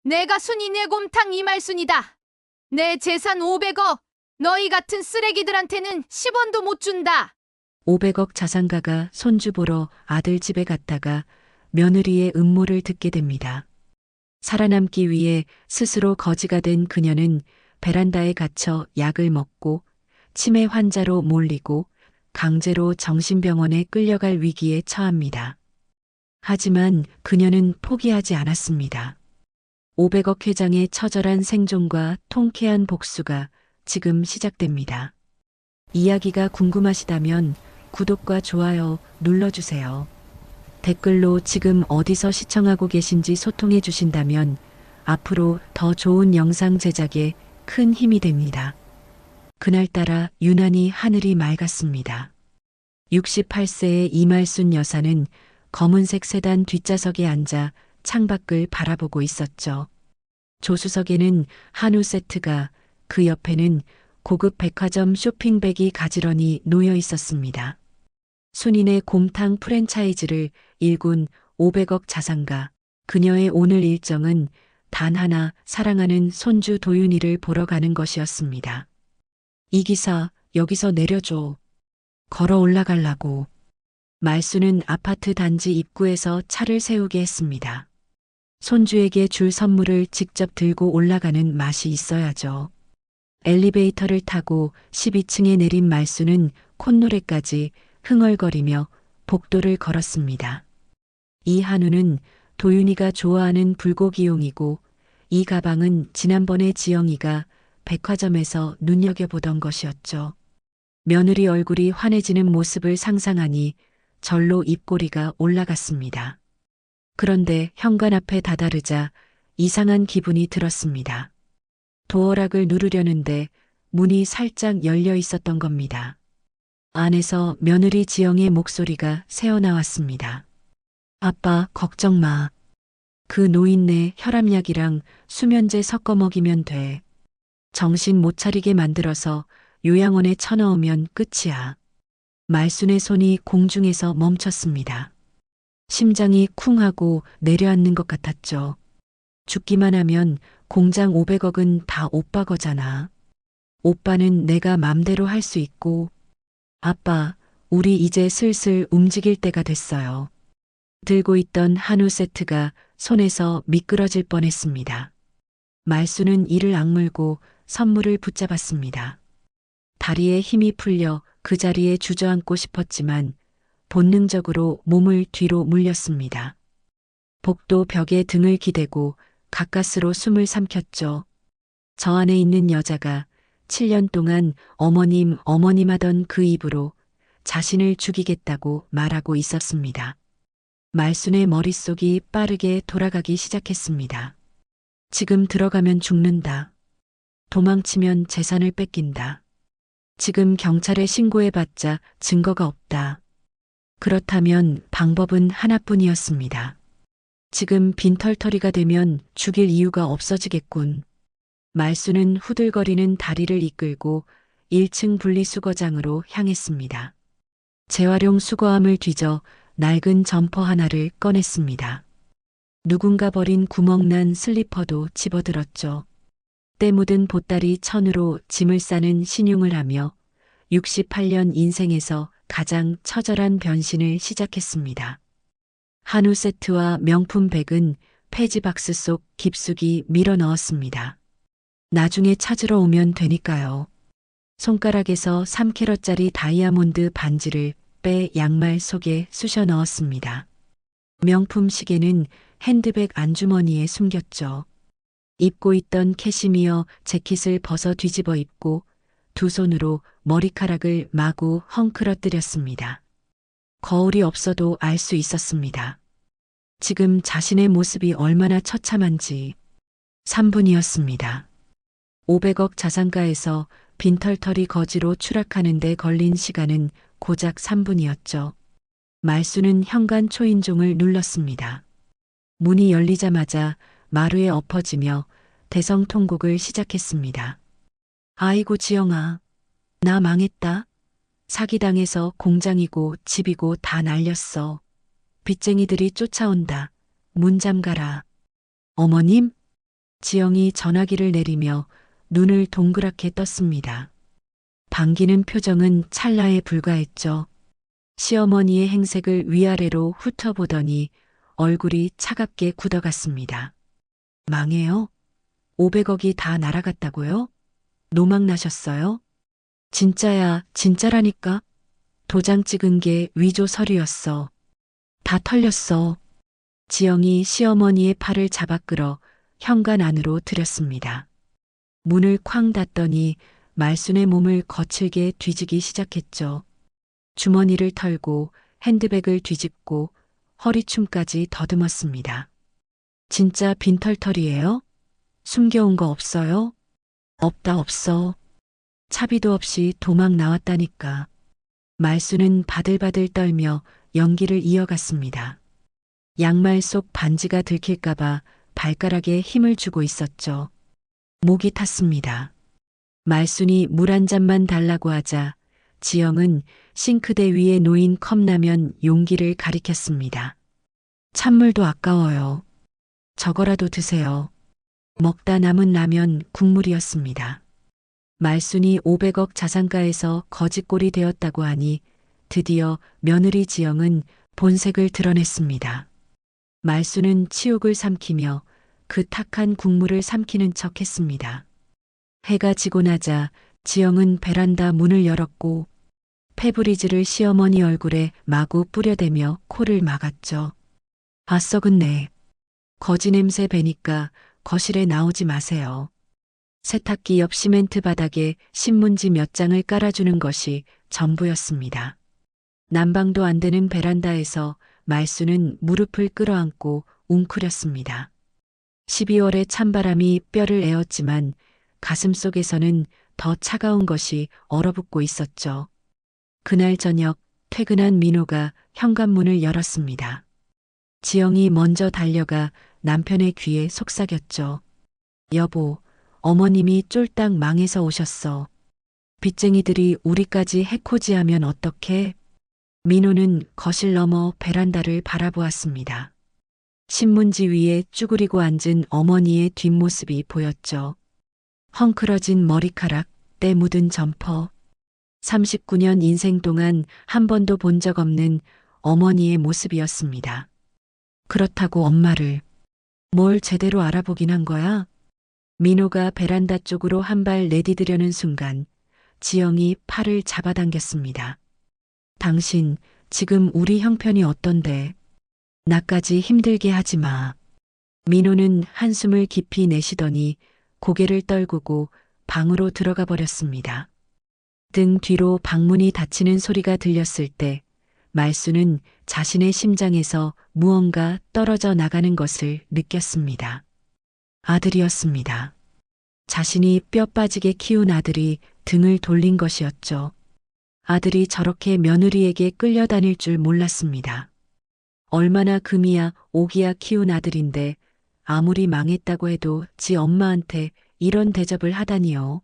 내가 순이네 곰탕 이말순이다. 내 재산 500억. 너희 같은 쓰레기들한테는 10원도 못 준다. 500억 자산가가 손주 보러 아들 집에 갔다가 며느리의 음모를 듣게 됩니다. 살아남기 위해 스스로 거지가 된 그녀는 베란다에 갇혀 약을 먹고 치매 환자로 몰리고 강제로 정신병원에 끌려갈 위기에 처합니다. 하지만 그녀는 포기하지 않았습니다. 500억 회장의 처절한 생존과 통쾌한 복수가 지금 시작됩니다. 이야기가 궁금하시다면 구독과 좋아요 눌러주세요. 댓글로 지금 어디서 시청하고 계신지 소통해 주신다면 앞으로 더 좋은 영상 제작에 큰 힘이 됩니다. 그날따라 유난히 하늘이 맑았습니다. 68세의 이말순 여사는 검은색 세단 뒷좌석에 앉아 창밖을 바라보고 있었죠. 조수석에는 한우 세트가, 그 옆에는 고급 백화점 쇼핑백이 가지런히 놓여 있었습니다. 순인의 곰탕 프랜차이즈를 일군 500억 자산가, 그녀의 오늘 일정은 단 하나 사랑하는 손주 도윤이를 보러 가는 것이었습니다. 이 기사 여기서 내려줘. 걸어 올라가려고. 말수는 아파트 단지 입구에서 차를 세우게 했습니다. 손주에게 줄 선물을 직접 들고 올라가는 맛이 있어야죠. 엘리베이터를 타고 12층에 내린 말수는 콧노래까지 흥얼거리며 복도를 걸었습니다. 이 한우는 도윤이가 좋아하는 불고기용이고 이 가방은 지난번에 지영이가 백화점에서 눈여겨보던 것이었죠. 며느리 얼굴이 환해지는 모습을 상상하니 절로 입꼬리가 올라갔습니다. 그런데 현관 앞에 다다르자 이상한 기분이 들었습니다. 도어락을 누르려는데 문이 살짝 열려 있었던 겁니다. 안에서 며느리 지영의 목소리가 새어나왔습니다. 아빠, 걱정 마. 그 노인네 혈압약이랑 수면제 섞어 먹이면 돼. 정신 못 차리게 만들어서 요양원에 쳐넣으면 끝이야. 말순의 손이 공중에서 멈췄습니다. 심장이 쿵 하고 내려앉는 것 같았죠. 죽기만 하면 공장 500억은 다 오빠 거잖아. 오빠는 내가 맘대로 할 수 있고. 아빠, 우리 이제 슬슬 움직일 때가 됐어요. 들고 있던 한우 세트가 손에서 미끄러질 뻔했습니다. 말수는 이를 악물고 선물을 붙잡았습니다. 다리에 힘이 풀려 그 자리에 주저앉고 싶었지만 본능적으로 몸을 뒤로 물렸습니다. 복도 벽에 등을 기대고 가까스로 숨을 삼켰죠. 저 안에 있는 여자가 7년 동안 어머님 하던 그 입으로 자신을 죽이겠다고 말하고 있었습니다. 말순의 머릿속이 빠르게 돌아가기 시작했습니다. 지금 들어가면 죽는다. 도망치면 재산을 뺏긴다. 지금 경찰에 신고해봤자 증거가 없다. 그렇다면 방법은 하나뿐이었습니다. 지금 빈털터리가 되면 죽일 이유가 없어지겠군. 말수는 후들거리는 다리를 이끌고 1층 분리수거장으로 향했습니다. 재활용 수거함을 뒤져 낡은 점퍼 하나를 꺼냈습니다. 누군가 버린 구멍난 슬리퍼도 집어들었죠. 때 묻은 보따리 천으로 짐을 싸는 신용을 하며 68년 인생에서 가장 처절한 변신을 시작했습니다. 한우 세트와 명품 백은 폐지 박스 속 깊숙이 밀어 넣었습니다. 나중에 찾으러 오면 되니까요. 손가락에서 3캐럿짜리 다이아몬드 반지를 빼 양말 속에 쑤셔 넣었습니다. 명품 시계는 핸드백 안주머니에 숨겼죠. 입고 있던 캐시미어 재킷을 벗어 뒤집어 입고 두 손으로 머리카락을 마구 헝클어뜨렸습니다. 거울이 없어도 알 수 있었습니다. 지금 자신의 모습이 얼마나 처참한지. 3분이었습니다. 500억 자산가에서 빈털터리 거지로 추락하는 데 걸린 시간은 고작 3분이었죠. 말수는 현관 초인종을 눌렀습니다. 문이 열리자마자 마루에 엎어지며 대성통곡을 시작했습니다. 아이고 지영아, 나 망했다. 사기당해서 공장이고 집이고 다 날렸어. 빚쟁이들이 쫓아온다. 문 잠가라. 어머님? 지영이 전화기를 내리며 눈을 동그랗게 떴습니다. 반기는 표정은 찰나에 불과했죠. 시어머니의 행색을 위아래로 훑어보더니 얼굴이 차갑게 굳어갔습니다. 망해요? 500억이 다 날아갔다고요? 노망 나셨어요? 진짜야, 진짜라니까? 도장 찍은 게 위조 서류였어. 다 털렸어. 지영이 시어머니의 팔을 잡아 끌어 현관 안으로 들였습니다. 문을 쾅 닫더니 말순의 몸을 거칠게 뒤지기 시작했죠. 주머니를 털고 핸드백을 뒤집고 허리춤까지 더듬었습니다. 진짜 빈털털이에요? 숨겨온 거 없어요? 없다 없어. 차비도 없이 도망 나왔다니까. 말순은 바들바들 떨며 연기를 이어갔습니다. 양말 속 반지가 들킬까봐 발가락에 힘을 주고 있었죠. 목이 탔습니다. 말순이 물 한 잔만 달라고 하자 지영은 싱크대 위에 놓인 컵라면 용기를 가리켰습니다. 찬물도 아까워요. 저거라도 드세요. 먹다 남은 라면 국물이었습니다. 말순이 500억 자산가에서 거짓골이 되었다고 하니 드디어 며느리 지영은 본색을 드러냈습니다. 말순은 치욕을 삼키며 그 탁한 국물을 삼키는 척 했습니다. 해가 지고 나자 지영은 베란다 문을 열었고 페브리즈를 시어머니 얼굴에 마구 뿌려대며 코를 막았죠. 아 썩은내. 거지 냄새 배니까 거실에 나오지 마세요. 세탁기 옆 시멘트 바닥에 신문지 몇 장을 깔아주는 것이 전부였습니다. 난방도 안 되는 베란다에서 말순은 무릎을 끌어안고 웅크렸습니다. 12월의 찬바람이 뼈를 에웠지만 가슴속에서는 더 차가운 것이 얼어붙고 있었죠. 그날 저녁 퇴근한 민호가 현관문을 열었습니다. 지영이 먼저 달려가 남편의 귀에 속삭였죠. 여보, 어머님이 쫄딱 망해서 오셨어. 빚쟁이들이 우리까지 해코지하면 어떡해? 민호는 거실 너머 베란다를 바라보았습니다. 신문지 위에 쭈그리고 앉은 어머니의 뒷모습이 보였죠. 헝클어진 머리카락, 때 묻은 점퍼. 39년 인생 동안 한 번도 본 적 없는 어머니의 모습이었습니다. 그렇다고 엄마를 뭘 제대로 알아보긴 한 거야? 민호가 베란다 쪽으로 한 발 내디디려는 순간 지영이 팔을 잡아당겼습니다. 당신 지금 우리 형편이 어떤데? 나까지 힘들게 하지 마. 민호는 한숨을 깊이 내쉬더니 고개를 떨구고 방으로 들어가 버렸습니다. 등 뒤로 방문이 닫히는 소리가 들렸을 때 말순은 자신의 심장에서 무언가 떨어져 나가는 것을 느꼈습니다. 아들이었습니다. 자신이 뼈 빠지게 키운 아들이 등을 돌린 것이었죠. 아들이 저렇게 며느리에게 끌려다닐 줄 몰랐습니다. 얼마나 금이야 오기야 키운 아들인데 아무리 망했다고 해도 지 엄마한테 이런 대접을 하다니요.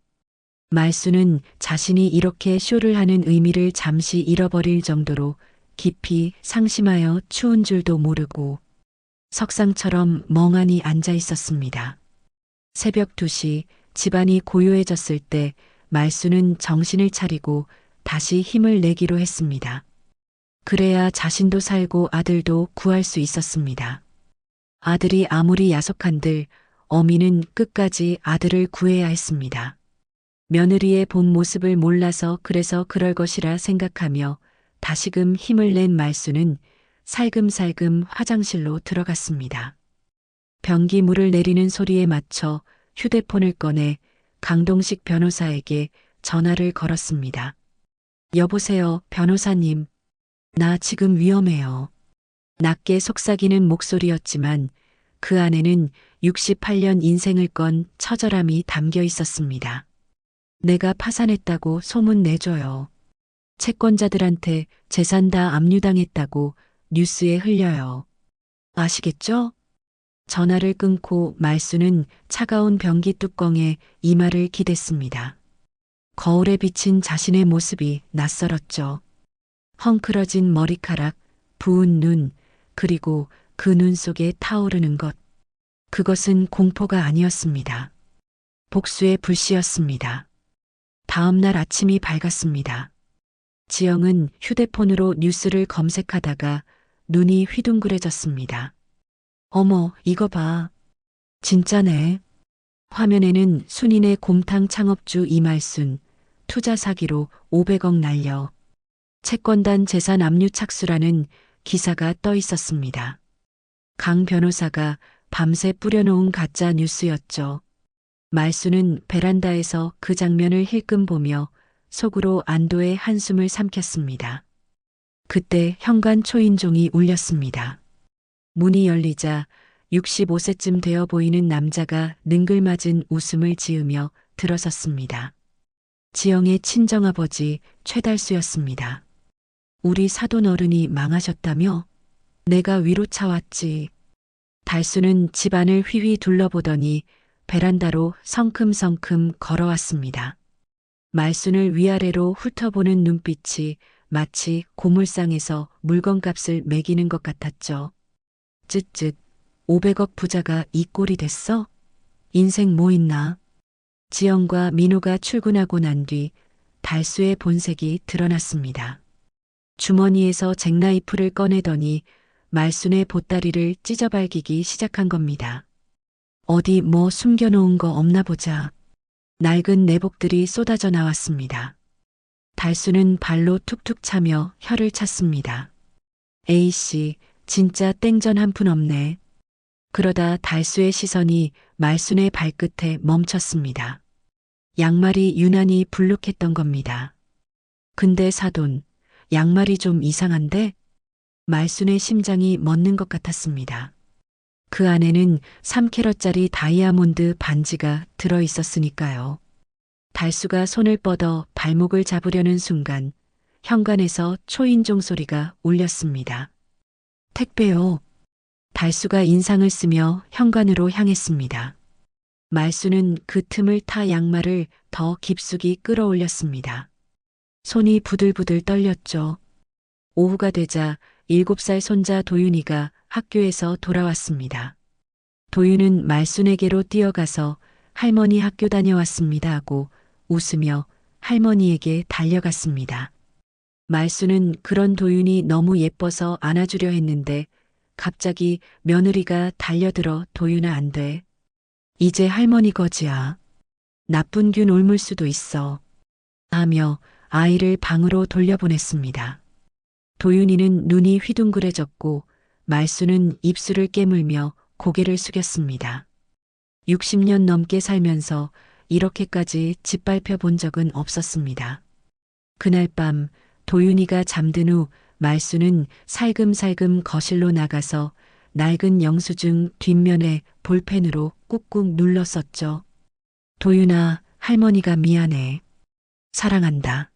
말순은 자신이 이렇게 쇼를 하는 의미를 잠시 잃어버릴 정도로 깊이 상심하여 추운 줄도 모르고 석상처럼 멍하니 앉아 있었습니다. 새벽 2시 집안이 고요해졌을 때 말순은 정신을 차리고 다시 힘을 내기로 했습니다. 그래야 자신도 살고 아들도 구할 수 있었습니다. 아들이 아무리 야속한들 어미는 끝까지 아들을 구해야 했습니다. 며느리의 본 모습을 몰라서 그래서 그럴 것이라 생각하며 다시금 힘을 낸 말순은 살금살금 화장실로 들어갔습니다. 변기물을 내리는 소리에 맞춰 휴대폰을 꺼내 강동식 변호사에게 전화를 걸었습니다. 여보세요, 변호사님. 나 지금 위험해요. 낮게 속삭이는 목소리였지만 그 안에는 68년 인생을 건 처절함이 담겨 있었습니다. 내가 파산했다고 소문 내줘요. 채권자들한테 재산 다 압류당했다고 뉴스에 흘려요. 아시겠죠? 전화를 끊고 말순은 차가운 변기 뚜껑에 이마를 기댔습니다. 거울에 비친 자신의 모습이 낯설었죠. 헝클어진 머리카락, 부은 눈, 그리고 그 눈 속에 타오르는 것. 그것은 공포가 아니었습니다. 복수의 불씨였습니다. 다음 날 아침이 밝았습니다. 지영은 휴대폰으로 뉴스를 검색하다가 눈이 휘둥그레졌습니다. 어머, 이거 봐. 진짜네. 화면에는 순인의 곰탕 창업주 이말순, 투자 사기로 500억 날려. 채권단 재산 압류 착수라는 기사가 떠 있었습니다. 강 변호사가 밤새 뿌려놓은 가짜 뉴스였죠. 말수는 베란다에서 그 장면을 힐끔 보며 속으로 안도의 한숨을 삼켰습니다. 그때 현관 초인종이 울렸습니다. 문이 열리자 65세쯤 되어 보이는 남자가 능글맞은 웃음을 지으며 들어섰습니다. 지영의 친정아버지 최달수였습니다. 우리 사돈 어른이 망하셨다며? 내가 위로 차왔지. 달수는 집안을 휘휘 둘러보더니 베란다로 성큼성큼 걸어왔습니다. 말순을 위아래로 훑어보는 눈빛이 마치 고물상에서 물건값을 매기는 것 같았죠. 쯧쯧, 500억 부자가 이 꼴이 됐어? 인생 뭐 있나? 지영과 민호가 출근하고 난 뒤 달수의 본색이 드러났습니다. 주머니에서 잭나이프를 꺼내더니 말순의 보따리를 찢어발기기 시작한 겁니다. 어디 뭐 숨겨놓은 거 없나 보자. 낡은 내복들이 쏟아져 나왔습니다. 달수는 발로 툭툭 차며 혀를 찼습니다. A씨, 진짜 땡전 한 푼 없네. 그러다 달수의 시선이 말순의 발끝에 멈췄습니다. 양말이 유난히 불룩했던 겁니다. 근데 사돈, 양말이 좀 이상한데? 말순의 심장이 멎는 것 같았습니다. 그 안에는 3캐럿짜리 다이아몬드 반지가 들어 있었으니까요. 달수가 손을 뻗어 발목을 잡으려는 순간 현관에서 초인종 소리가 울렸습니다. 택배요. 달수가 인상을 쓰며 현관으로 향했습니다. 말수는 그 틈을 타 양말을 더 깊숙이 끌어올렸습니다. 손이 부들부들 떨렸죠. 오후가 되자 7살 손자 도윤이가 학교에서 돌아왔습니다. 도윤은 말순에게로 뛰어가서 할머니 학교 다녀왔습니다 하고 웃으며 할머니에게 달려갔습니다. 말순은 그런 도윤이 너무 예뻐서 안아주려 했는데 갑자기 며느리가 달려들어 도윤아 안 돼. 이제 할머니 거지야. 나쁜 균 옮을 수도 있어. 하며 아이를 방으로 돌려보냈습니다. 도윤이는 눈이 휘둥그레졌고 말수는 입술을 깨물며 고개를 숙였습니다. 60년 넘게 살면서 이렇게까지 짓밟혀 본 적은 없었습니다. 그날 밤 도윤이가 잠든 후 말수는 살금살금 거실로 나가서 낡은 영수증 뒷면에 볼펜으로 꾹꾹 눌렀었죠. 도윤아, 할머니가 미안해. 사랑한다.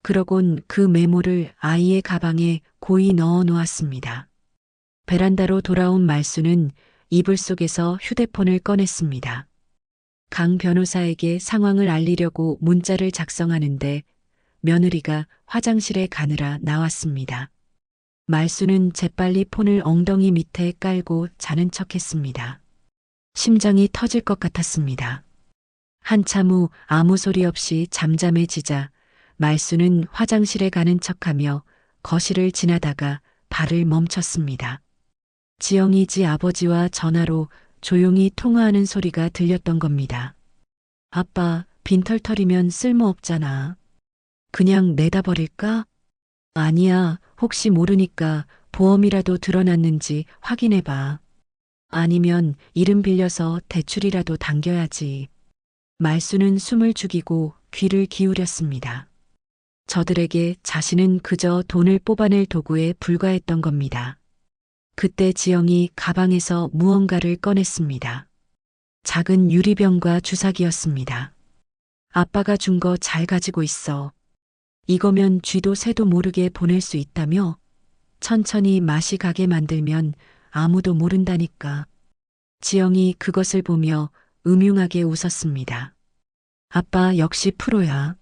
그러곤 그 메모를 아이의 가방에 고이 넣어 놓았습니다. 베란다로 돌아온 말수는 이불 속에서 휴대폰을 꺼냈습니다. 강 변호사에게 상황을 알리려고 문자를 작성하는데 며느리가 화장실에 가느라 나왔습니다. 말수는 재빨리 폰을 엉덩이 밑에 깔고 자는 척했습니다. 심장이 터질 것 같았습니다. 한참 후 아무 소리 없이 잠잠해지자 말수는 화장실에 가는 척하며 거실을 지나다가 발을 멈췄습니다. 지영이 지 아버지와 전화로 조용히 통화하는 소리가 들렸던 겁니다. 아빠, 빈털털이면 쓸모없잖아. 그냥 내다 버릴까? 아니야, 혹시 모르니까 보험이라도 들어놨는지 확인해봐. 아니면 이름 빌려서 대출이라도 당겨야지. 말수는 숨을 죽이고 귀를 기울였습니다. 저들에게 자신은 그저 돈을 뽑아낼 도구에 불과했던 겁니다. 그때 지영이 가방에서 무언가를 꺼냈습니다. 작은 유리병과 주사기였습니다. 아빠가 준 거 잘 가지고 있어. 이거면 쥐도 새도 모르게 보낼 수 있다며? 천천히 맛이 가게 만들면 아무도 모른다니까. 지영이 그것을 보며 음흉하게 웃었습니다. 아빠 역시 프로야.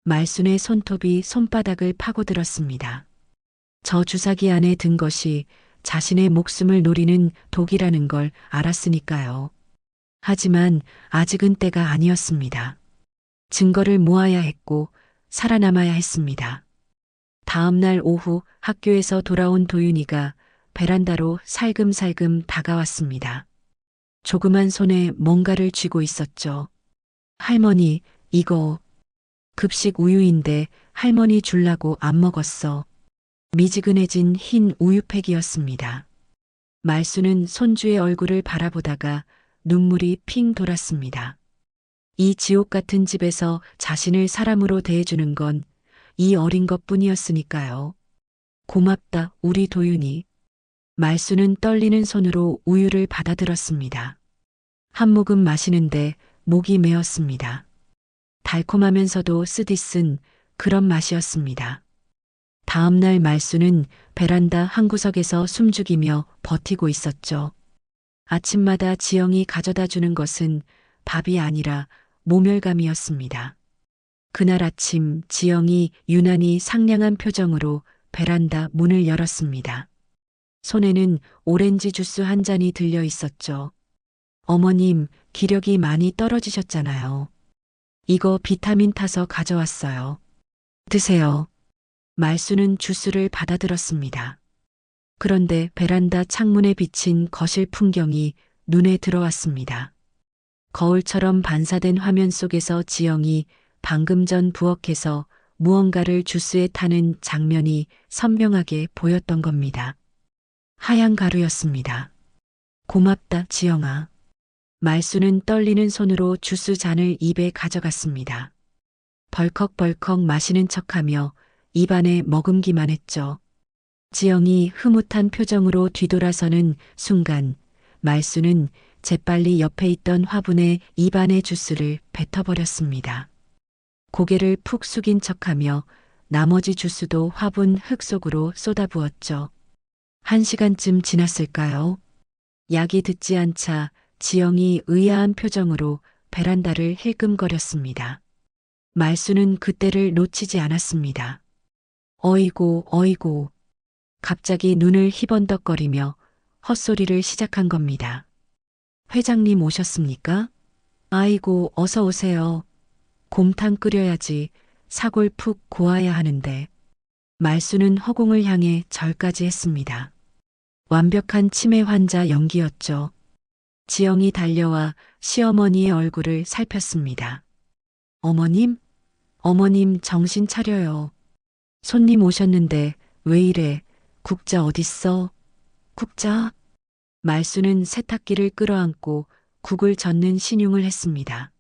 말순의 손톱이 손바닥을 파고들었습니다. 저 주사기 안에 든 것이 자신의 목숨을 노리는 독이라는 걸 알았으니까요. 하지만 아직은 때가 아니었습니다. 증거를 모아야 했고 살아남아야 했습니다. 다음 날 오후 학교에서 돌아온 도윤이가 베란다로 살금살금 다가왔습니다. 조그만 손에 뭔가를 쥐고 있었죠. 할머니, 이거 급식 우유인데 할머니 줄라고 안 먹었어. 미지근해진 흰 우유팩이었습니다. 말수는 손주의 얼굴을 바라보다가 눈물이 핑 돌았습니다. 이 지옥 같은 집에서 자신을 사람으로 대해주는 건 이 어린 것뿐이었으니까요. 고맙다, 우리 도윤이. 말수는 떨리는 손으로 우유를 받아들었습니다. 한 모금 마시는데 목이 메었습니다. 달콤하면서도 쓰디쓴 그런 맛이었습니다. 다음 날 말수는 베란다 한 구석에서 숨죽이며 버티고 있었죠. 아침마다 지영이 가져다 주는 것은 밥이 아니라 모멸감이었습니다. 그날 아침 지영이 유난히 상냥한 표정으로 베란다 문을 열었습니다. 손에는 오렌지 주스 한 잔이 들려 있었죠. 어머님, 기력이 많이 떨어지셨잖아요. 이거 비타민 타서 가져왔어요. 드세요. 말수는 주스를 받아들었습니다. 그런데 베란다 창문에 비친 거실 풍경이 눈에 들어왔습니다. 거울처럼 반사된 화면 속에서 지영이 방금 전 부엌에서 무언가를 주스에 타는 장면이 선명하게 보였던 겁니다. 하얀 가루였습니다. 고맙다, 지영아. 말수는 떨리는 손으로 주스 잔을 입에 가져갔습니다. 벌컥벌컥 마시는 척하며 입안에 머금기만 했죠. 지영이 흐뭇한 표정으로 뒤돌아서는 순간 말수는 재빨리 옆에 있던 화분에 입안의 주스를 뱉어버렸습니다. 고개를 푹 숙인 척하며 나머지 주스도 화분 흙 속으로 쏟아부었죠. 1시간쯤 지났을까요? 약이 듣지 않자 지영이 의아한 표정으로 베란다를 힐끔거렸습니다. 말수는 그때를 놓치지 않았습니다. 어이고, 어이고. 갑자기 눈을 희번덕거리며 헛소리를 시작한 겁니다. 회장님 오셨습니까? 아이고, 어서 오세요. 곰탕 끓여야지 사골 푹 고아야 하는데. 말수는 허공을 향해 절까지 했습니다. 완벽한 치매 환자 연기였죠. 지영이 달려와 시어머니의 얼굴을 살폈습니다. 어머님? 어머님 정신 차려요. 손님 오셨는데 왜 이래? 국자 어딨어? 국자? 말수는 세탁기를 끌어안고 국을 젓는 신용을 했습니다.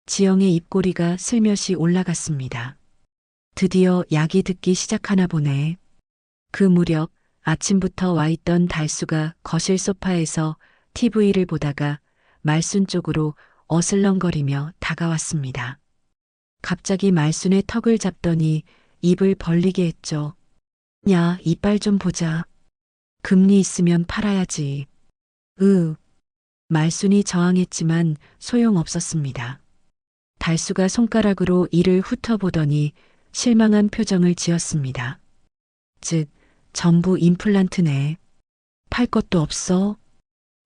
지영의 입꼬리가 슬며시 올라갔습니다. 드디어 약이 듣기 시작하나 보네. 그 무렵 아침부터 와 있던 달수가 거실 소파에서 TV를 보다가 말순 쪽으로 어슬렁거리며 다가왔습니다. 갑자기 말순의 턱을 잡더니 입을 벌리게 했죠. 야, 이빨 좀 보자. 금리 있으면 팔아야지. 말순이 저항했지만 소용없었습니다. 달수가 손가락으로 이를 훑어보더니 실망한 표정을 지었습니다. 즉, 전부 임플란트네. 팔 것도 없어?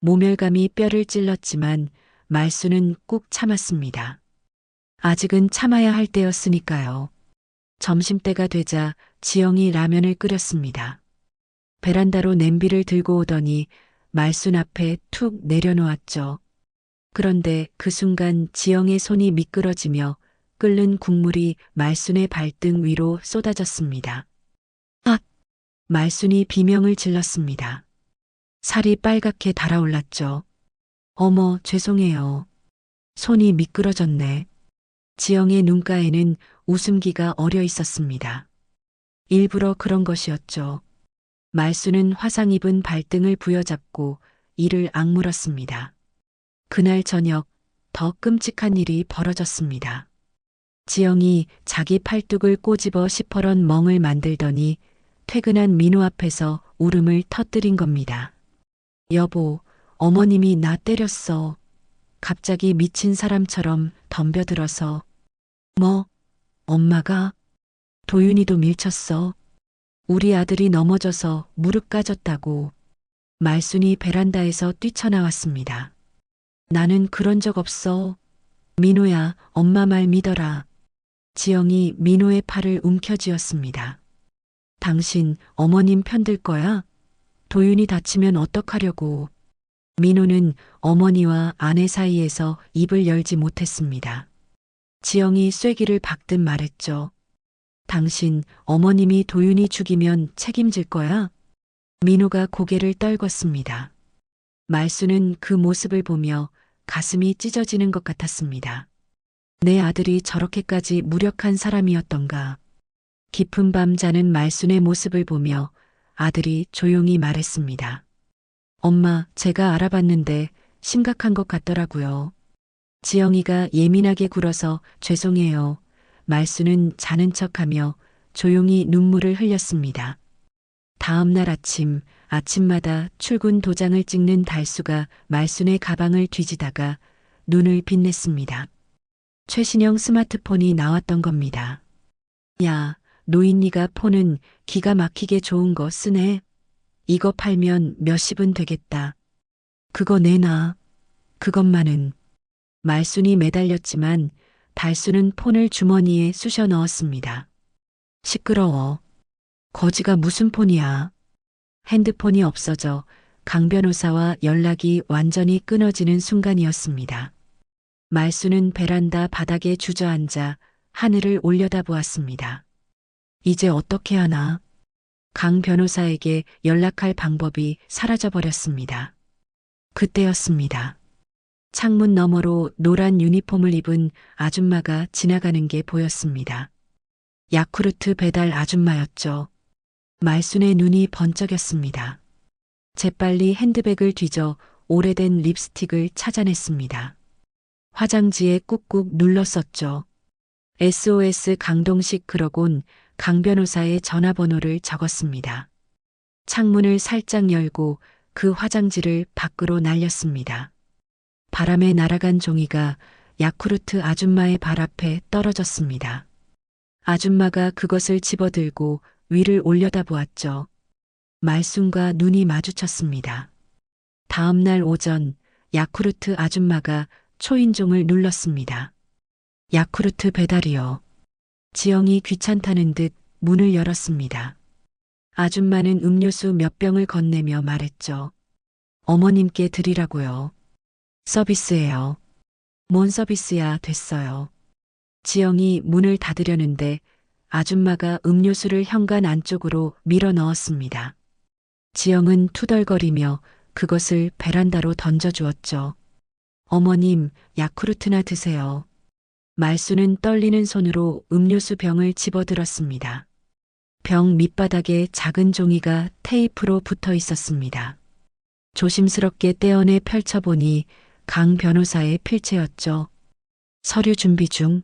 모멸감이 뼈를 찔렀지만 말수는 꾹 참았습니다. 아직은 참아야 할 때였으니까요. 점심때가 되자 지영이 라면을 끓였습니다. 베란다로 냄비를 들고 오더니 말순 앞에 툭 내려놓았죠. 그런데 그 순간 지영의 손이 미끄러지며 끓는 국물이 말순의 발등 위로 쏟아졌습니다. 아! 말순이 비명을 질렀습니다. 살이 빨갛게 달아올랐죠. 어머, 죄송해요. 손이 미끄러졌네. 지영의 눈가에는 웃음기가 어려 있었습니다. 일부러 그런 것이었죠. 말수는 화상 입은 발등을 부여잡고 이를 악물었습니다. 그날 저녁 더 끔찍한 일이 벌어졌습니다. 지영이 자기 팔뚝을 꼬집어 시퍼런 멍을 만들더니 퇴근한 민호 앞에서 울음을 터뜨린 겁니다. 여보, 어머님이 나 때렸어. 갑자기 미친 사람처럼 덤벼들어서. 뭐, 엄마가? 도윤이도 밀쳤어. 우리 아들이 넘어져서 무릎 까졌다고. 말순이 베란다에서 뛰쳐나왔습니다. 나는 그런 적 없어. 민호야, 엄마 말 믿어라. 지영이 민호의 팔을 움켜쥐었습니다. 당신 어머님 편들 거야? 도윤이 다치면 어떡하려고. 민호는 어머니와 아내 사이에서 입을 열지 못했습니다. 지영이 쐐기를 박듯 말했죠. 당신 어머님이 도윤이 죽이면 책임질 거야? 민호가 고개를 떨궜습니다. 말수는 그 모습을 보며 가슴이 찢어지는 것 같았습니다. 내 아들이 저렇게까지 무력한 사람이었던가. 깊은 밤 자는 말순의 모습을 보며 아들이 조용히 말했습니다. 엄마, 제가 알아봤는데 심각한 것 같더라고요. 지영이가 예민하게 굴어서 죄송해요. 말수는 자는 척하며 조용히 눈물을 흘렸습니다. 다음 날 아침마다 출근 도장을 찍는 달수가 말순의 가방을 뒤지다가 눈을 빛냈습니다. 최신형 스마트폰이 나왔던 겁니다. 야, 노인니가 폰은 기가 막히게 좋은 거 쓰네. 이거 팔면 몇십은 되겠다. 그거 내놔. 그것만은. 말순이 매달렸지만 달수는 폰을 주머니에 쑤셔 넣었습니다. 시끄러워. 거지가 무슨 폰이야. 핸드폰이 없어져 강 변호사와 연락이 완전히 끊어지는 순간이었습니다. 말수는 베란다 바닥에 주저앉아 하늘을 올려다보았습니다. 이제 어떻게 하나? 강 변호사에게 연락할 방법이 사라져버렸습니다. 그때였습니다. 창문 너머로 노란 유니폼을 입은 아줌마가 지나가는 게 보였습니다. 야쿠르트 배달 아줌마였죠. 말순의 눈이 번쩍였습니다. 재빨리 핸드백을 뒤져 오래된 립스틱을 찾아냈습니다. 화장지에 꾹꾹 눌렀었죠. SOS 강동식 그러곤 강 변호사의 전화번호를 적었습니다. 창문을 살짝 열고 그 화장지를 밖으로 날렸습니다. 바람에 날아간 종이가 야쿠르트 아줌마의 발 앞에 떨어졌습니다. 아줌마가 그것을 집어들고 위를 올려다보았죠. 말순과 눈이 마주쳤습니다. 다음 날 오전 야쿠르트 아줌마가 초인종을 눌렀습니다. 야쿠르트 배달이요. 지영이 귀찮다는 듯 문을 열었습니다. 아줌마는 음료수 몇 병을 건네며 말했죠. 어머님께 드리라고요. 서비스예요. 뭔 서비스야. 됐어요. 지영이 문을 닫으려는데 아줌마가 음료수를 현관 안쪽으로 밀어 넣었습니다. 지영은 투덜거리며 그것을 베란다로 던져주었죠. 어머님, 야쿠르트나 드세요. 말수는 떨리는 손으로 음료수 병을 집어들었습니다. 병 밑바닥에 작은 종이가 테이프로 붙어 있었습니다. 조심스럽게 떼어내 펼쳐보니 강 변호사의 필체였죠. 서류 준비 중.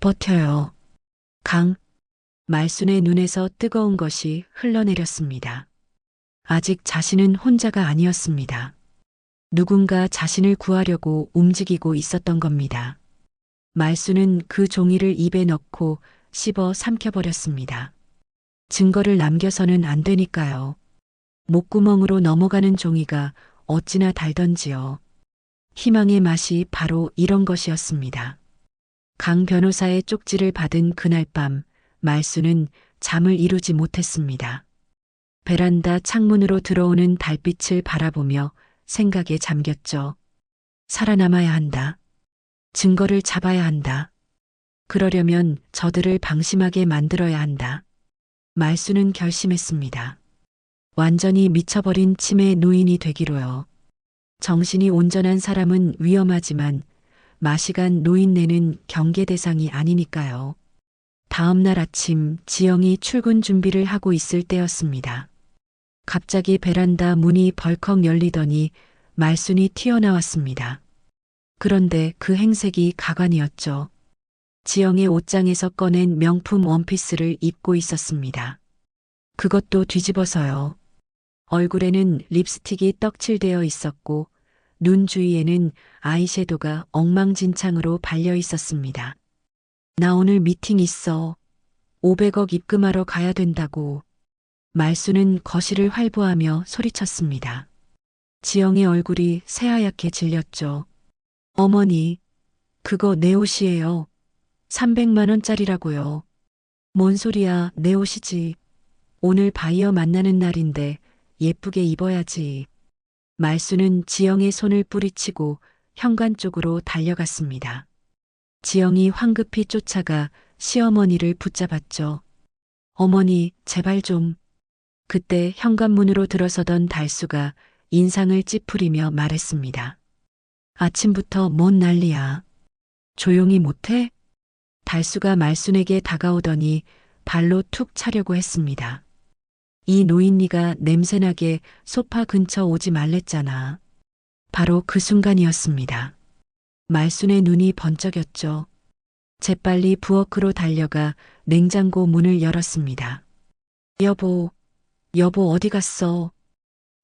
버텨요. 말순의 눈에서 뜨거운 것이 흘러내렸습니다. 아직 자신은 혼자가 아니었습니다. 누군가 자신을 구하려고 움직이고 있었던 겁니다. 말순은 그 종이를 입에 넣고 씹어 삼켜버렸습니다. 증거를 남겨서는 안 되니까요. 목구멍으로 넘어가는 종이가 어찌나 달던지요. 희망의 맛이 바로 이런 것이었습니다. 강 변호사의 쪽지를 받은 그날 밤 말수는 잠을 이루지 못했습니다. 베란다 창문으로 들어오는 달빛을 바라보며 생각에 잠겼죠. 살아남아야 한다. 증거를 잡아야 한다. 그러려면 저들을 방심하게 만들어야 한다. 말수는 결심했습니다. 완전히 미쳐버린 치매 노인이 되기로요. 정신이 온전한 사람은 위험하지만 마시간 노인네는 경계 대상이 아니니까요. 다음 날 아침 지영이 출근 준비를 하고 있을 때였습니다. 갑자기 베란다 문이 벌컥 열리더니 말순이 튀어나왔습니다. 그런데 그 행색이 가관이었죠. 지영의 옷장에서 꺼낸 명품 원피스를 입고 있었습니다. 그것도 뒤집어서요. 얼굴에는 립스틱이 떡칠되어 있었고 눈 주위에는 아이섀도가 엉망진창으로 발려 있었습니다. 나 오늘 미팅 있어. 500억 입금하러 가야 된다고. 말수는 거실을 활보하며 소리쳤습니다. 지영의 얼굴이 새하얗게 질렸죠. 어머니, 그거 내 옷이에요. 300만 원짜리라고요. 뭔 소리야, 내 옷이지. 오늘 바이어 만나는 날인데 예쁘게 입어야지. 말수는 지영의 손을 뿌리치고 현관 쪽으로 달려갔습니다. 지영이 황급히 쫓아가 시어머니를 붙잡았죠. 어머니, 제발 좀. 그때 현관문으로 들어서던 달수가 인상을 찌푸리며 말했습니다. 아침부터 뭔 난리야. 조용히 못해? 달수가 말순에게 다가오더니 발로 툭 차려고 했습니다. 이 노인니가 냄새나게 소파 근처 오지 말랬잖아. 바로 그 순간이었습니다. 말순의 눈이 번쩍였죠. 재빨리 부엌으로 달려가 냉장고 문을 열었습니다. 여보, 여보 어디 갔어?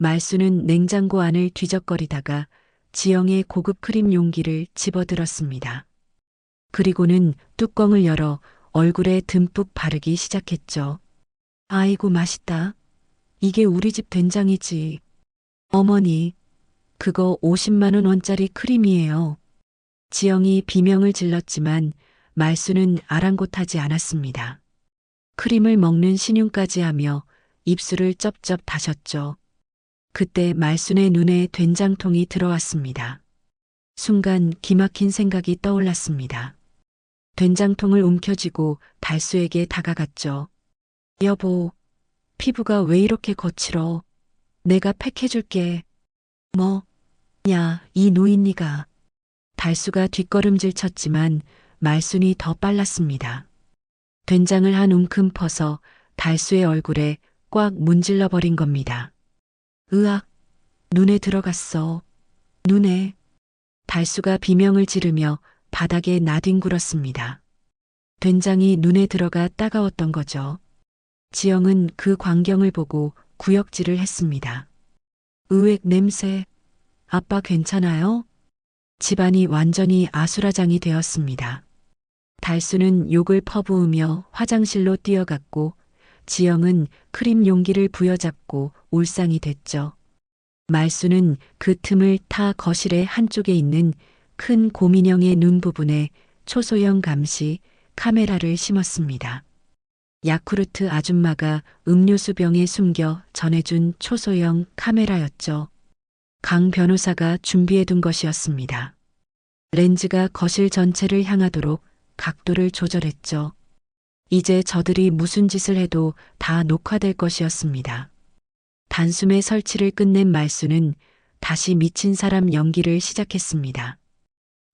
말순은 냉장고 안을 뒤적거리다가 지영의 고급 크림 용기를 집어들었습니다. 그리고는 뚜껑을 열어 얼굴에 듬뿍 바르기 시작했죠. 아이고 맛있다. 이게 우리 집 된장이지. 어머니, 그거 50만 원짜리 크림이에요. 지영이 비명을 질렀지만 말수는 아랑곳하지 않았습니다. 크림을 먹는 신용까지 하며 입술을 쩝쩝 다셨죠. 그때 말순의 눈에 된장통이 들어왔습니다. 순간 기막힌 생각이 떠올랐습니다. 된장통을 움켜쥐고 달수에게 다가갔죠. 여보, 피부가 왜 이렇게 거칠어? 내가 팩해줄게. 뭐? 야, 이 노인니가. 달수가 뒷걸음질 쳤지만 말순이 더 빨랐습니다. 된장을 한 움큼 퍼서 달수의 얼굴에 꽉 문질러 버린 겁니다. 으악, 눈에 들어갔어. 눈에. 달수가 비명을 지르며 바닥에 나뒹굴었습니다. 된장이 눈에 들어가 따가웠던 거죠. 지영은 그 광경을 보고 구역질을 했습니다. 으액 냄새. 아빠 괜찮아요? 집안이 완전히 아수라장이 되었습니다. 달수는 욕을 퍼부으며 화장실로 뛰어갔고 지영은 크림 용기를 부여잡고 울상이 됐죠. 말수는 그 틈을 타 거실의 한쪽에 있는 큰 곰인형의 눈 부분에 초소형 감시 카메라를 심었습니다. 야쿠르트 아줌마가 음료수 병에 숨겨 전해준 초소형 카메라였죠. 강 변호사가 준비해둔 것이었습니다. 렌즈가 거실 전체를 향하도록 각도를 조절했죠. 이제 저들이 무슨 짓을 해도 다 녹화될 것이었습니다. 단숨에 설치를 끝낸 말수는 다시 미친 사람 연기를 시작했습니다.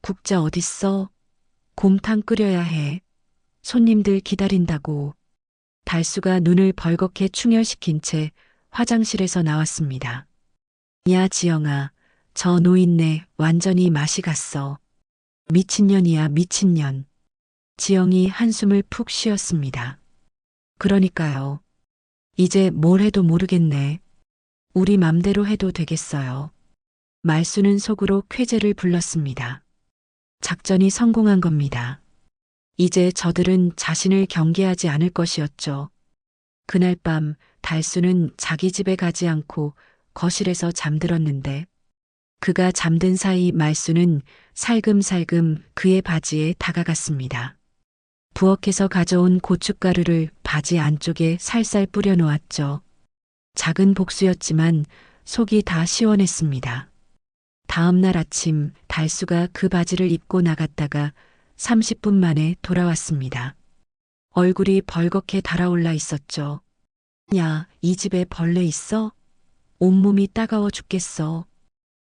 국자 어딨어? 곰탕 끓여야 해. 손님들 기다린다고. 달수가 눈을 벌겋게 충혈시킨 채 화장실에서 나왔습니다. 야 지영아, 저 노인네 완전히 맛이 갔어. 미친년이야 미친년. 지영이 한숨을 푹 쉬었습니다. 그러니까요. 이제 뭘 해도 모르겠네. 우리 맘대로 해도 되겠어요. 말수는 속으로 쾌재를 불렀습니다. 작전이 성공한 겁니다. 이제 저들은 자신을 경계하지 않을 것이었죠. 그날 밤 달수는 자기 집에 가지 않고 거실에서 잠들었는데 그가 잠든 사이 말수는 살금살금 그의 바지에 다가갔습니다. 부엌에서 가져온 고춧가루를 바지 안쪽에 살살 뿌려 놓았죠. 작은 복수였지만 속이 다 시원했습니다. 다음 날 아침 달수가 그 바지를 입고 나갔다가 30분 만에 돌아왔습니다. 얼굴이 벌겋게 달아올라 있었죠. 야, 이 집에 벌레 있어? 온몸이 따가워 죽겠어.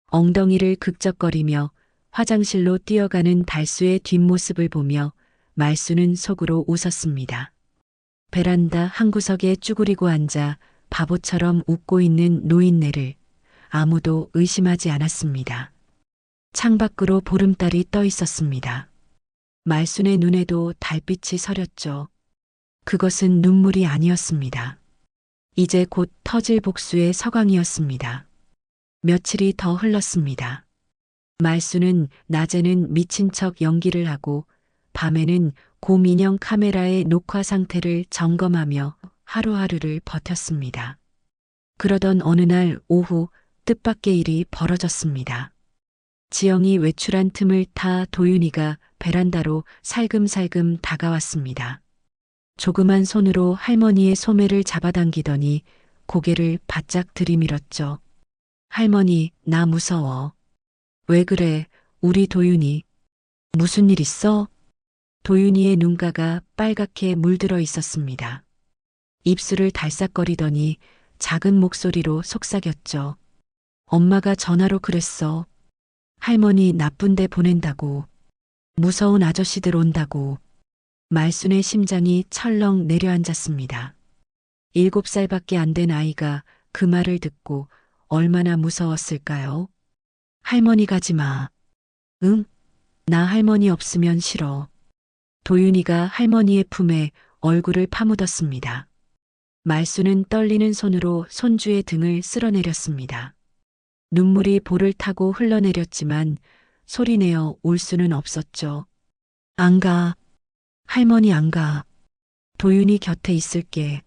엉덩이를 극적거리며 화장실로 뛰어가는 달수의 뒷모습을 보며 말수는 속으로 웃었습니다. 베란다 한 구석에 쭈그리고 앉아 바보처럼 웃고 있는 노인네를 아무도 의심하지 않았습니다. 창밖으로 보름달이 떠 있었습니다. 말순의 눈에도 달빛이 서렸죠. 그것은 눈물이 아니었습니다. 이제 곧 터질 복수의 서광이었습니다. 며칠이 더 흘렀습니다. 말수는 낮에는 미친 척 연기를 하고 밤에는 곰인형 카메라의 녹화 상태를 점검하며 하루하루를 버텼습니다. 그러던 어느 날 오후 뜻밖의 일이 벌어졌습니다. 지영이 외출한 틈을 타 도윤이가 베란다로 살금살금 다가왔습니다. 조그만 손으로 할머니의 소매를 잡아당기더니 고개를 바짝 들이밀었죠. 할머니, 나 무서워. 왜 그래, 우리 도윤이. 무슨 일 있어? 도윤이의 눈가가 빨갛게 물들어 있었습니다. 입술을 달싹거리더니 작은 목소리로 속삭였죠. 엄마가 전화로 그랬어. 할머니 나쁜 데 보낸다고. 무서운 아저씨들 온다고. 말순의 심장이 철렁 내려앉았습니다. 7살밖에 안 된 아이가 그 말을 듣고 얼마나 무서웠을까요? 할머니 가지 마. 응? 나 할머니 없으면 싫어. 도윤이가 할머니의 품에 얼굴을 파묻었습니다. 말순은 떨리는 손으로 손주의 등을 쓸어내렸습니다. 눈물이 볼을 타고 흘러내렸지만 소리내어 울 수는 없었죠. 안 가. 할머니 안 가. 도윤이 곁에 있을게.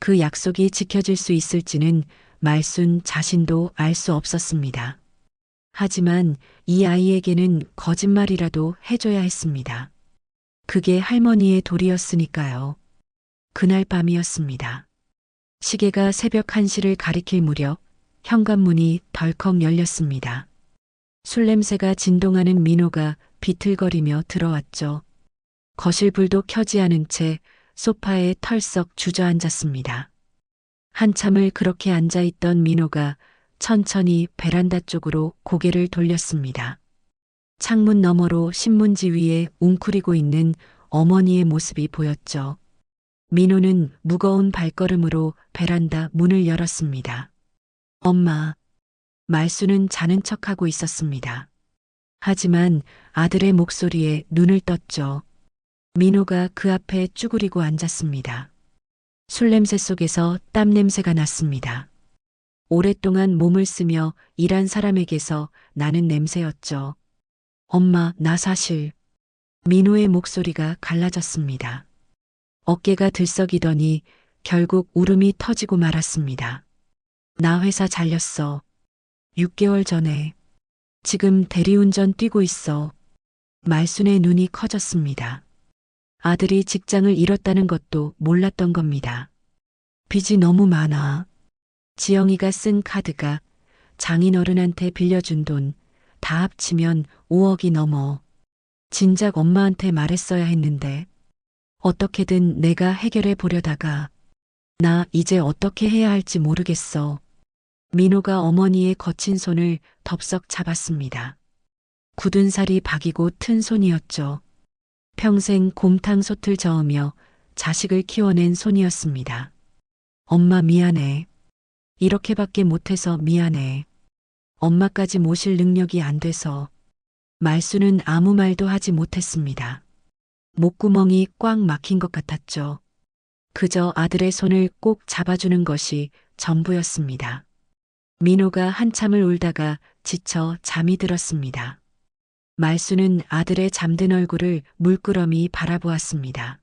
그 약속이 지켜질 수 있을지는 말순 자신도 알 수 없었습니다. 하지만 이 아이에게는 거짓말이라도 해줘야 했습니다. 그게 할머니의 도리였으니까요. 그날 밤이었습니다. 시계가 새벽 1시를 가리킬 무렵 현관문이 덜컥 열렸습니다. 술 냄새가 진동하는 민호가 비틀거리며 들어왔죠. 거실 불도 켜지 않은 채 소파에 털썩 주저앉았습니다. 한참을 그렇게 앉아있던 민호가 천천히 베란다 쪽으로 고개를 돌렸습니다. 창문 너머로 신문지 위에 웅크리고 있는 어머니의 모습이 보였죠. 민호는 무거운 발걸음으로 베란다 문을 열었습니다. 엄마. 말순은 자는 척하고 있었습니다. 하지만 아들의 목소리에 눈을 떴죠. 민호가 그 앞에 쭈그리고 앉았습니다. 술 냄새 속에서 땀 냄새가 났습니다. 오랫동안 몸을 쓰며 일한 사람에게서 나는 냄새였죠. 엄마, 나 사실. 민호의 목소리가 갈라졌습니다. 어깨가 들썩이더니 결국 울음이 터지고 말았습니다. 나 회사 잘렸어. 6개월 전에. 지금 대리운전 뛰고 있어. 말순의 눈이 커졌습니다. 아들이 직장을 잃었다는 것도 몰랐던 겁니다. 빚이 너무 많아. 지영이가 쓴 카드가 장인어른한테 빌려준 돈 다 합치면 5억이 넘어. 진작 엄마한테 말했어야 했는데 어떻게든 내가 해결해 보려다가 나 이제 어떻게 해야 할지 모르겠어. 민호가 어머니의 거친 손을 덥석 잡았습니다. 굳은 살이 박이고 튼 손이었죠. 평생 곰탕 솥을 저으며 자식을 키워낸 손이었습니다. 엄마 미안해. 이렇게밖에 못해서 미안해. 엄마까지 모실 능력이 안 돼서. 말순은 아무 말도 하지 못했습니다. 목구멍이 꽉 막힌 것 같았죠. 그저 아들의 손을 꼭 잡아주는 것이 전부였습니다. 민호가 한참을 울다가 지쳐 잠이 들었습니다. 말순은 아들의 잠든 얼굴을 물끄러미 바라보았습니다.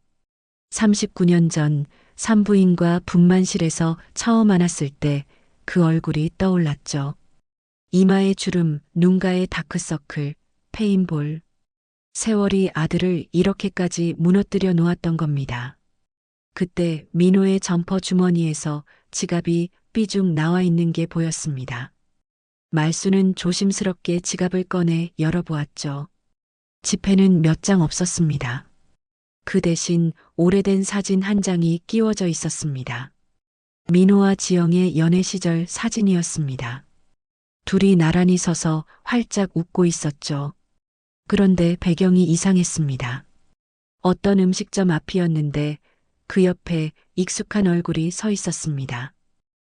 39년 전 산부인과 분만실에서 처음 안았을 때 그 얼굴이 떠올랐죠. 이마의 주름, 눈가의 다크서클, 페인볼. 세월이 아들을 이렇게까지 무너뜨려 놓았던 겁니다. 그때 민호의 점퍼 주머니에서 지갑이 삐죽 나와 있는 게 보였습니다. 말순은 조심스럽게 지갑을 꺼내 열어보았죠. 지폐는 몇 장 없었습니다. 그 대신 오래된 사진 한 장이 끼워져 있었습니다. 민호와 지영의 연애 시절 사진이었습니다. 둘이 나란히 서서 활짝 웃고 있었죠. 그런데 배경이 이상했습니다. 어떤 음식점 앞이었는데 그 옆에 익숙한 얼굴이 서 있었습니다.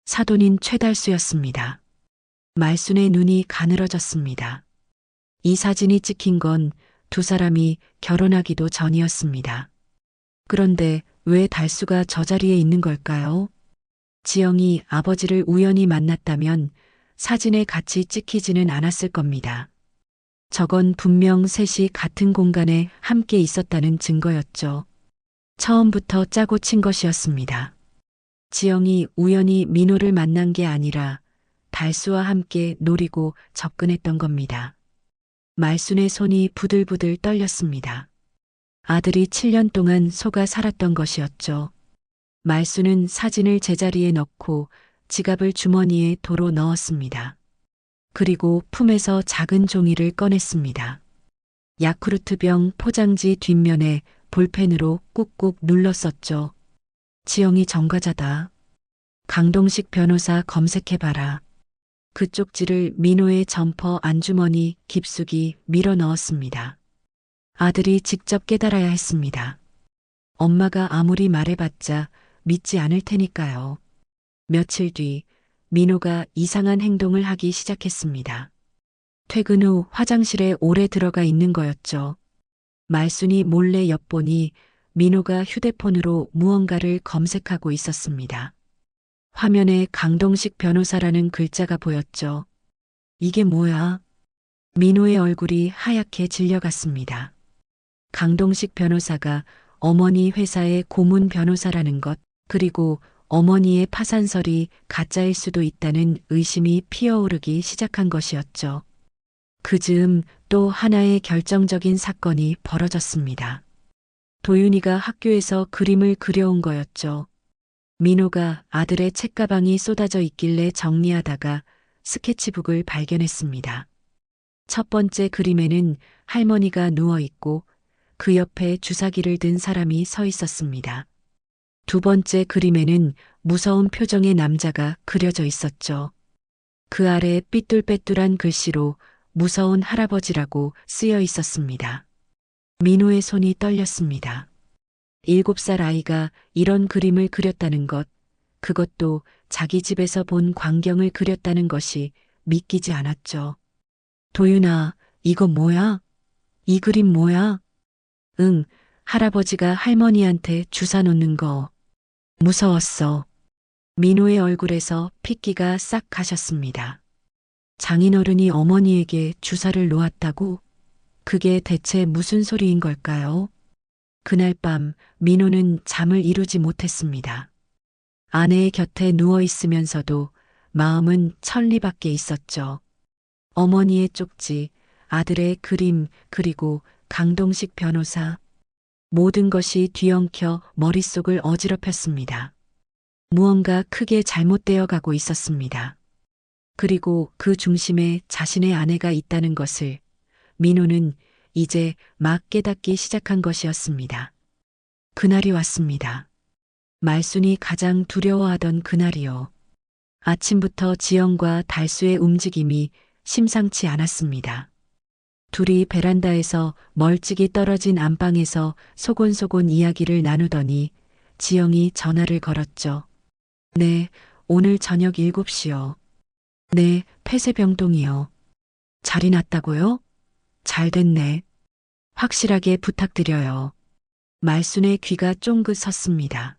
사돈인 최달수였습니다. 말순의 눈이 가늘어졌습니다. 이 사진이 찍힌 건 두 사람이 결혼하기도 전이었습니다. 그런데 왜 달수가 저 자리에 있는 걸까요? 지영이 아버지를 우연히 만났다면 사진에 같이 찍히지는 않았을 겁니다. 저건 분명 셋이 같은 공간에 함께 있었다는 증거였죠. 처음부터 짜고 친 것이었습니다. 지영이 우연히 민호를 만난 게 아니라 달수와 함께 노리고 접근했던 겁니다. 말순의 손이 부들부들 떨렸습니다. 아들이 7년 동안 속아 살았던 것이었죠. 말순은 사진을 제자리에 넣고 지갑을 주머니에 도로 넣었습니다. 그리고 품에서 작은 종이를 꺼냈습니다. 야쿠르트병 포장지 뒷면에 볼펜으로 꾹꾹 눌렀었죠. 지영이 전과자다. 강동식 변호사 검색해봐라. 그 쪽지를 민호의 점퍼 안주머니 깊숙이 밀어 넣었습니다. 아들이 직접 깨달아야 했습니다. 엄마가 아무리 말해봤자 믿지 않을 테니까요. 며칠 뒤 민호가 이상한 행동을 하기 시작했습니다. 퇴근 후 화장실에 오래 들어가 있는 거였죠. 말순이 몰래 엿보니 민호가 휴대폰으로 무언가를 검색하고 있었습니다. 화면에 강동식 변호사라는 글자가 보였죠. 이게 뭐야? 민호의 얼굴이 하얗게 질려갔습니다. 강동식 변호사가 어머니 회사의 고문 변호사라는 것, 그리고 어머니의 파산설이 가짜일 수도 있다는 의심이 피어오르기 시작한 것이었죠. 그 즈음 또 하나의 결정적인 사건이 벌어졌습니다. 도윤이가 학교에서 그림을 그려온 거였죠. 민호가 아들의 책가방이 쏟아져 있길래 정리하다가 스케치북을 발견했습니다. 첫 번째 그림에는 할머니가 누워 있고 그 옆에 주사기를 든 사람이 서 있었습니다. 두 번째 그림에는 무서운 표정의 남자가 그려져 있었죠. 그 아래 삐뚤빼뚤한 글씨로 무서운 할아버지라고 쓰여 있었습니다. 민호의 손이 떨렸습니다. 7살 아이가 이런 그림을 그렸다는 것, 그것도 자기 집에서 본 광경을 그렸다는 것이 믿기지 않았죠. 도윤아, 이거 뭐야? 이 그림 뭐야? 응, 할아버지가 할머니한테 주사 놓는 거. 무서웠어. 민호의 얼굴에서 핏기가 싹 가셨습니다. 장인어른이 어머니에게 주사를 놓았다고? 그게 대체 무슨 소리인 걸까요? 그날 밤 민호는 잠을 이루지 못했습니다. 아내의 곁에 누워 있으면서도 마음은 천리 밖에 있었죠. 어머니의 쪽지, 아들의 그림, 그리고 강동식 변호사. 모든 것이 뒤엉켜 머릿속을 어지럽혔습니다. 무언가 크게 잘못되어 가고 있었습니다. 그리고 그 중심에 자신의 아내가 있다는 것을 민호는 이제 막 깨닫기 시작한 것이었습니다. 그날이 왔습니다. 말순이 가장 두려워하던 그날이요. 아침부터 지영과 달수의 움직임이 심상치 않았습니다. 둘이 베란다에서 멀찍이 떨어진 안방에서 소곤소곤 이야기를 나누더니 지영이 전화를 걸었죠. 네, 오늘 저녁 7시요. 네, 폐쇄병동이요. 자리 났다고요? 잘 됐네. 확실하게 부탁드려요. 말순의 귀가 쫑긋 섰습니다.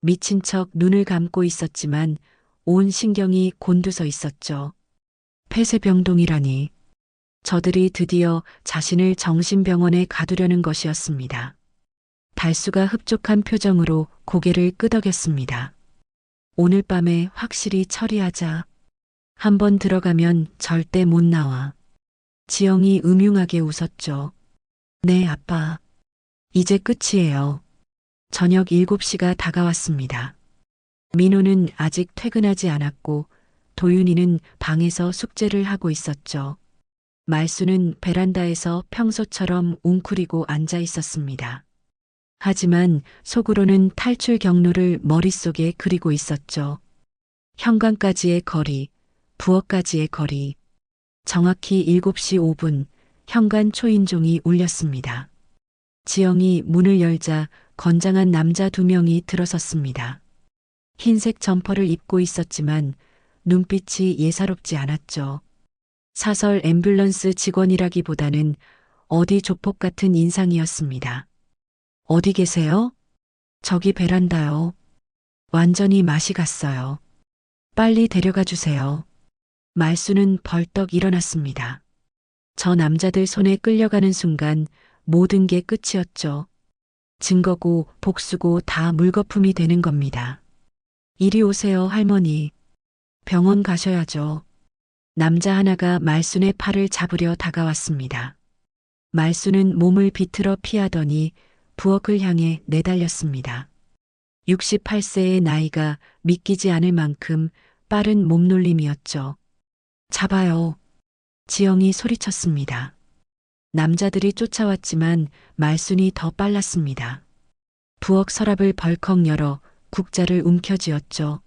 미친 척 눈을 감고 있었지만 온 신경이 곤두서 있었죠. 폐쇄병동이라니. 저들이 드디어 자신을 정신병원에 가두려는 것이었습니다. 달수가 흡족한 표정으로 고개를 끄덕였습니다. 오늘 밤에 확실히 처리하자. 한번 들어가면 절대 못 나와. 지영이 음흉하게 웃었죠. 네, 아빠. 이제 끝이에요. 저녁 7시가 다가왔습니다. 민호는 아직 퇴근하지 않았고 도윤이는 방에서 숙제를 하고 있었죠. 말수는 베란다에서 평소처럼 웅크리고 앉아 있었습니다. 하지만 속으로는 탈출 경로를 머릿속에 그리고 있었죠. 현관까지의 거리, 부엌까지의 거리. 정확히 7시 5분 현관 초인종이 울렸습니다. 지영이 문을 열자 건장한 남자 2명이 들어섰습니다. 흰색 점퍼를 입고 있었지만 눈빛이 예사롭지 않았죠. 사설 앰뷸런스 직원이라기보다는 어디 조폭 같은 인상이었습니다. 어디 계세요? 저기 베란다요. 완전히 맛이 갔어요. 빨리 데려가 주세요. 말수는 벌떡 일어났습니다. 저 남자들 손에 끌려가는 순간 모든 게 끝이었죠. 증거고 복수고 다 물거품이 되는 겁니다. 이리 오세요, 할머니. 병원 가셔야죠. 남자 하나가 말순의 팔을 잡으려 다가왔습니다. 말순은 몸을 비틀어 피하더니 부엌을 향해 내달렸습니다. 68세의 나이가 믿기지 않을 만큼 빠른 몸놀림이었죠. 잡아요. 지영이 소리쳤습니다. 남자들이 쫓아왔지만 말순이 더 빨랐습니다. 부엌 서랍을 벌컥 열어 국자를 움켜쥐었죠.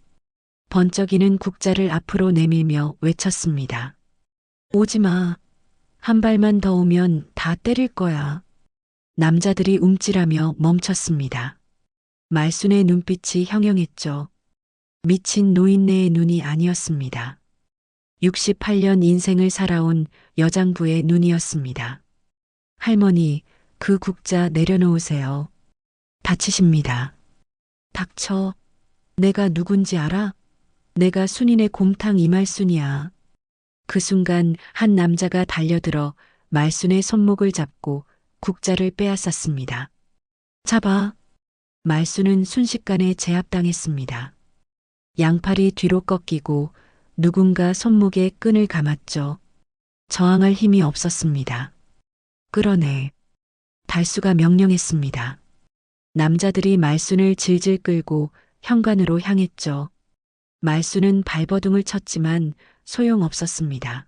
번쩍이는 국자를 앞으로 내밀며 외쳤습니다. 오지 마. 한 발만 더 오면 다 때릴 거야. 남자들이 움찔하며 멈췄습니다. 말순의 눈빛이 형형했죠. 미친 노인네의 눈이 아니었습니다. 68년 인생을 살아온 여장부의 눈이었습니다. 할머니, 그 국자 내려놓으세요. 다치십니다. 닥쳐. 내가 누군지 알아? 내가 순인의 곰탕 이말순이야. 그 순간 한 남자가 달려들어 말순의 손목을 잡고 국자를 빼앗았습니다. 잡아. 말순은 순식간에 제압당했습니다. 양팔이 뒤로 꺾이고 누군가 손목에 끈을 감았죠. 저항할 힘이 없었습니다. 끌어내. 달수가 명령했습니다. 남자들이 말순을 질질 끌고 현관으로 향했죠. 말순은 발버둥을 쳤지만 소용없었습니다.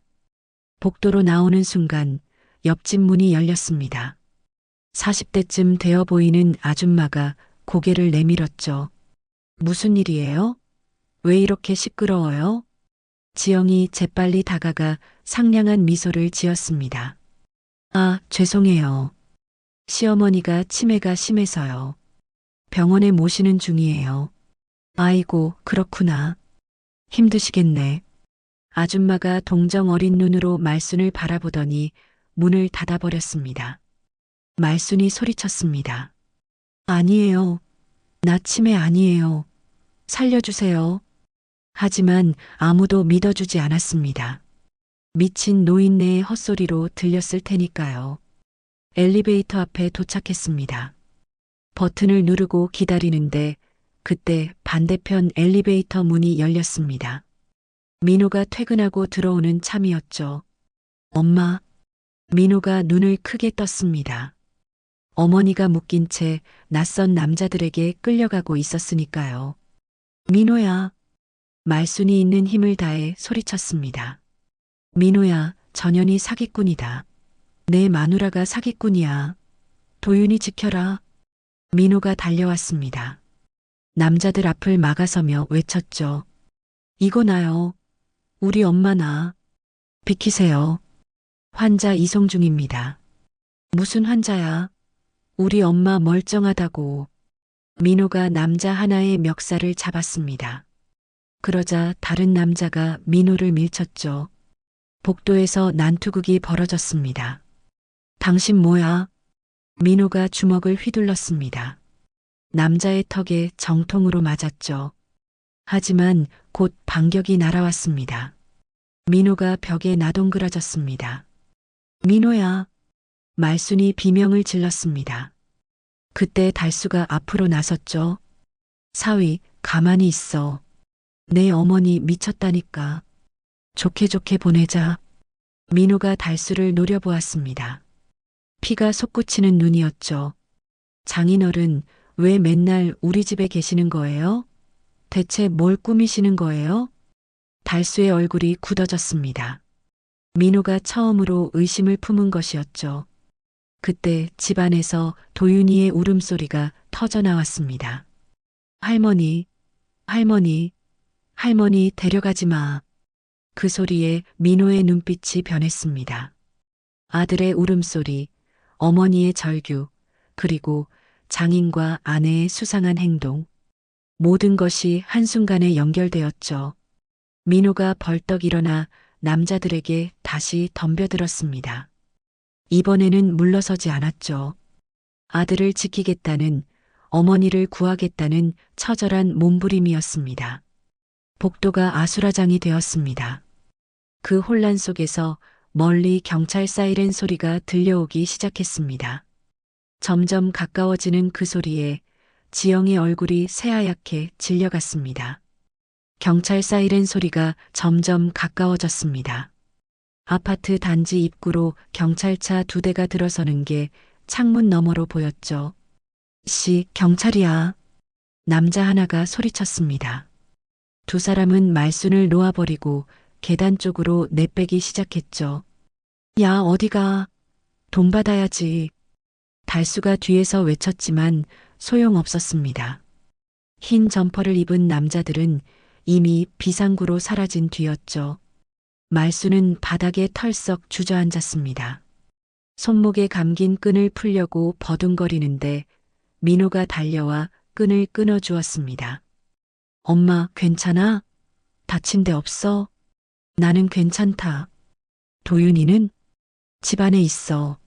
복도로 나오는 순간 옆집 문이 열렸습니다. 40대쯤 되어 보이는 아줌마가 고개를 내밀었죠. 무슨 일이에요? 왜 이렇게 시끄러워요? 지영이 재빨리 다가가 상냥한 미소를 지었습니다. 아, 죄송해요. 시어머니가 치매가 심해서요. 병원에 모시는 중이에요. 아이고, 그렇구나. 힘드시겠네. 아줌마가 동정 어린 눈으로 말순을 바라보더니 문을 닫아버렸습니다. 말순이 소리쳤습니다. 아니에요. 나 치매 아니에요. 살려주세요. 하지만 아무도 믿어주지 않았습니다. 미친 노인네의 헛소리로 들렸을 테니까요. 엘리베이터 앞에 도착했습니다. 버튼을 누르고 기다리는데 그때 반대편 엘리베이터 문이 열렸습니다. 민호가 퇴근하고 들어오는 참이었죠. 엄마. 민호가 눈을 크게 떴습니다. 어머니가 묶인 채 낯선 남자들에게 끌려가고 있었으니까요. 민호야. 말순이 있는 힘을 다해 소리쳤습니다. 민호야, 전현이 사기꾼이다. 내 마누라가 사기꾼이야. 도윤이 지켜라. 민호가 달려왔습니다. 남자들 앞을 막아서며 외쳤죠. 이거 나요. 우리 엄마 나. 비키세요. 환자 이송 중입니다. 무슨 환자야? 우리 엄마 멀쩡하다고. 민호가 남자 하나의 멱살을 잡았습니다. 그러자 다른 남자가 민호를 밀쳤죠. 복도에서 난투극이 벌어졌습니다. 당신 뭐야? 민호가 주먹을 휘둘렀습니다. 남자의 턱에 정통으로 맞았죠. 하지만 곧 반격이 날아왔습니다. 민호가 벽에 나동그라졌습니다. 민호야. 말순이 비명을 질렀습니다. 그때 달수가 앞으로 나섰죠. 사위, 가만히 있어. 내 어머니 미쳤다니까. 좋게 좋게 보내자. 민호가 달수를 노려보았습니다. 피가 솟구치는 눈이었죠. 장인어른, 왜 맨날 우리 집에 계시는 거예요? 대체 뭘 꾸미시는 거예요? 달수의 얼굴이 굳어졌습니다. 민호가 처음으로 의심을 품은 것이었죠. 그때 집안에서 도윤이의 울음소리가 터져나왔습니다. 할머니, 할머니, 할머니 데려가지 마. 그 소리에 민호의 눈빛이 변했습니다. 아들의 울음소리, 어머니의 절규, 그리고 장인과 아내의 수상한 행동. 모든 것이 한순간에 연결되었죠. 민호가 벌떡 일어나 남자들에게 다시 덤벼들었습니다. 이번에는 물러서지 않았죠. 아들을 지키겠다는, 어머니를 구하겠다는 처절한 몸부림이었습니다. 복도가 아수라장이 되었습니다. 그 혼란 속에서 멀리 경찰 사이렌 소리가 들려오기 시작했습니다. 점점 가까워지는 그 소리에 지영의 얼굴이 새하얗게 질려갔습니다. 경찰 사이렌 소리가 점점 가까워졌습니다. 아파트 단지 입구로 경찰차 2대가 들어서는 게 창문 너머로 보였죠. 경찰이야. 남자 하나가 소리쳤습니다. 두 사람은 말순을 놓아버리고 계단 쪽으로 내빼기 시작했죠. 야, 어디가? 돈 받아야지. 달수가 뒤에서 외쳤지만 소용없었습니다. 흰 점퍼를 입은 남자들은 이미 비상구로 사라진 뒤였죠. 말순은 바닥에 털썩 주저앉았습니다. 손목에 감긴 끈을 풀려고 버둥거리는데 민호가 달려와 끈을 끊어주었습니다. 엄마, 괜찮아? 다친 데 없어? 나는 괜찮다. 도윤이는? 집안에 있어.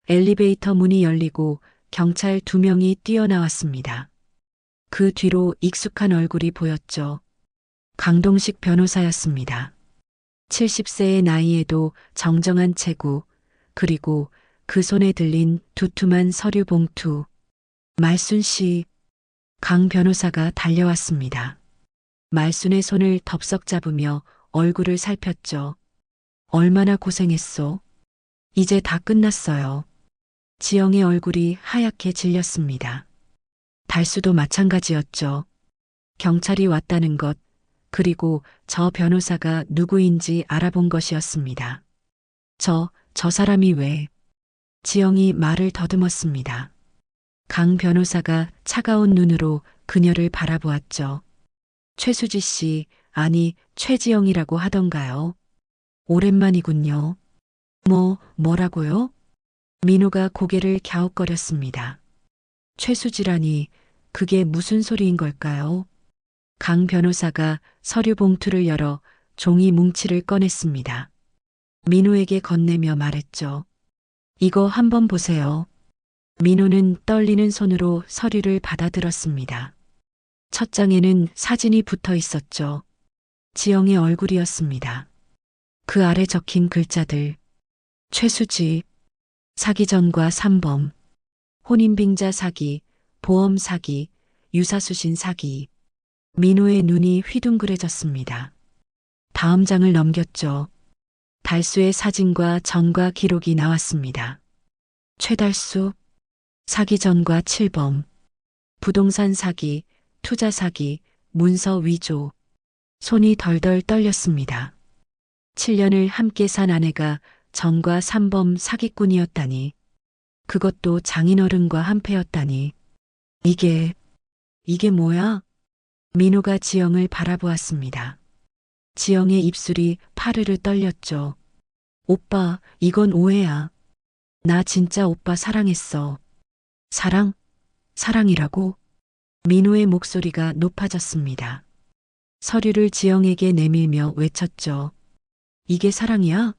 엘리베이터 문이 열리고 경찰 2명이 뛰어나왔습니다. 그 뒤로 익숙한 얼굴이 보였죠. 강동식 변호사였습니다. 70세의 나이에도 정정한 체구, 그리고 그 손에 들린 두툼한 서류 봉투. 말순 씨, 강 변호사가 달려왔습니다. 말순의 손을 덥석 잡으며 얼굴을 살폈죠. 얼마나 고생했어? 이제 다 끝났어요. 지영의 얼굴이 하얗게 질렸습니다. 달수도 마찬가지였죠. 경찰이 왔다는 것, 그리고 저 변호사가 누구인지 알아본 것이었습니다. 저 사람이 왜? 지영이 말을 더듬었습니다. 강 변호사가 차가운 눈으로 그녀를 바라보았죠. 최수지 씨, 아니 최지영이라고 하던가요? 오랜만이군요. 뭐라고요? 민호가 고개를 갸웃거렸습니다. 최수지라니, 그게 무슨 소리인 걸까요? 강 변호사가 서류 봉투를 열어 종이 뭉치를 꺼냈습니다. 민호에게 건네며 말했죠. 이거 한번 보세요. 민호는 떨리는 손으로 서류를 받아들었습니다. 첫 장에는 사진이 붙어 있었죠. 지영의 얼굴이었습니다. 그 아래 적힌 글자들. 최수지, 사기 전과 3범, 혼인빙자 사기, 보험 사기, 유사수신 사기. 민호의 눈이 휘둥그레졌습니다. 다음 장을 넘겼죠. 달수의 사진과 전과 기록이 나왔습니다. 최달수, 사기 전과 7범, 부동산 사기, 투자 사기, 문서 위조. 손이 덜덜 떨렸습니다. 7년을 함께 산 아내가 전과 3범 사기꾼이었다니. 그것도 장인어른과 한패였다니. 이게 뭐야? 민호가 지영을 바라보았습니다. 지영의 입술이 파르르 떨렸죠. 오빠, 이건 오해야. 나 진짜 오빠 사랑했어. 사랑이라고? 민호의 목소리가 높아졌습니다. 서류를 지영에게 내밀며 외쳤죠. 이게 사랑이야?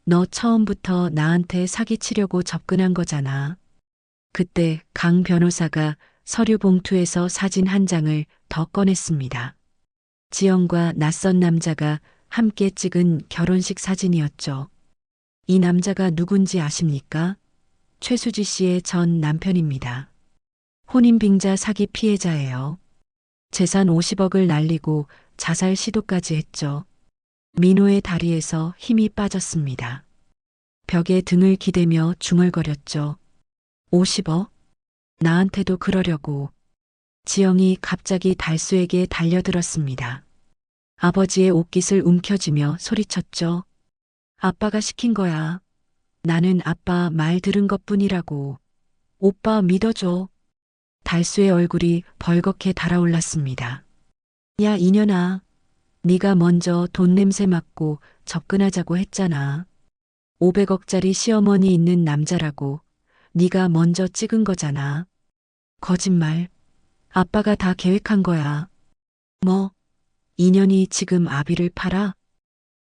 너 처음부터 나한테 사기치려고 접근한 거잖아. 그때 강 변호사가 서류 봉투에서 사진 한 장을 더 꺼냈습니다. 지영과 낯선 남자가 함께 찍은 결혼식 사진이었죠. 이 남자가 누군지 아십니까? 최수지 씨의 전 남편입니다. 혼인빙자 사기 피해자예요. 재산 50억을 날리고 자살 시도까지 했죠. 민호의 다리에서 힘이 빠졌습니다. 벽에 등을 기대며 중얼거렸죠. 50억? 나한테도 그러려고. 지영이 갑자기 달수에게 달려들었습니다. 아버지의 옷깃을 움켜쥐며 소리쳤죠. 아빠가 시킨 거야. 나는 아빠 말 들은 것뿐이라고. 오빠 믿어줘. 달수의 얼굴이 벌겋게 달아올랐습니다. 야, 이년아. 네가 먼저 돈 냄새 맡고 접근하자고 했잖아. 500억짜리 시어머니 있는 남자라고. 네가 먼저 찍은 거잖아. 거짓말. 아빠가 다 계획한 거야. 뭐? 인연이 지금 아비를 팔아?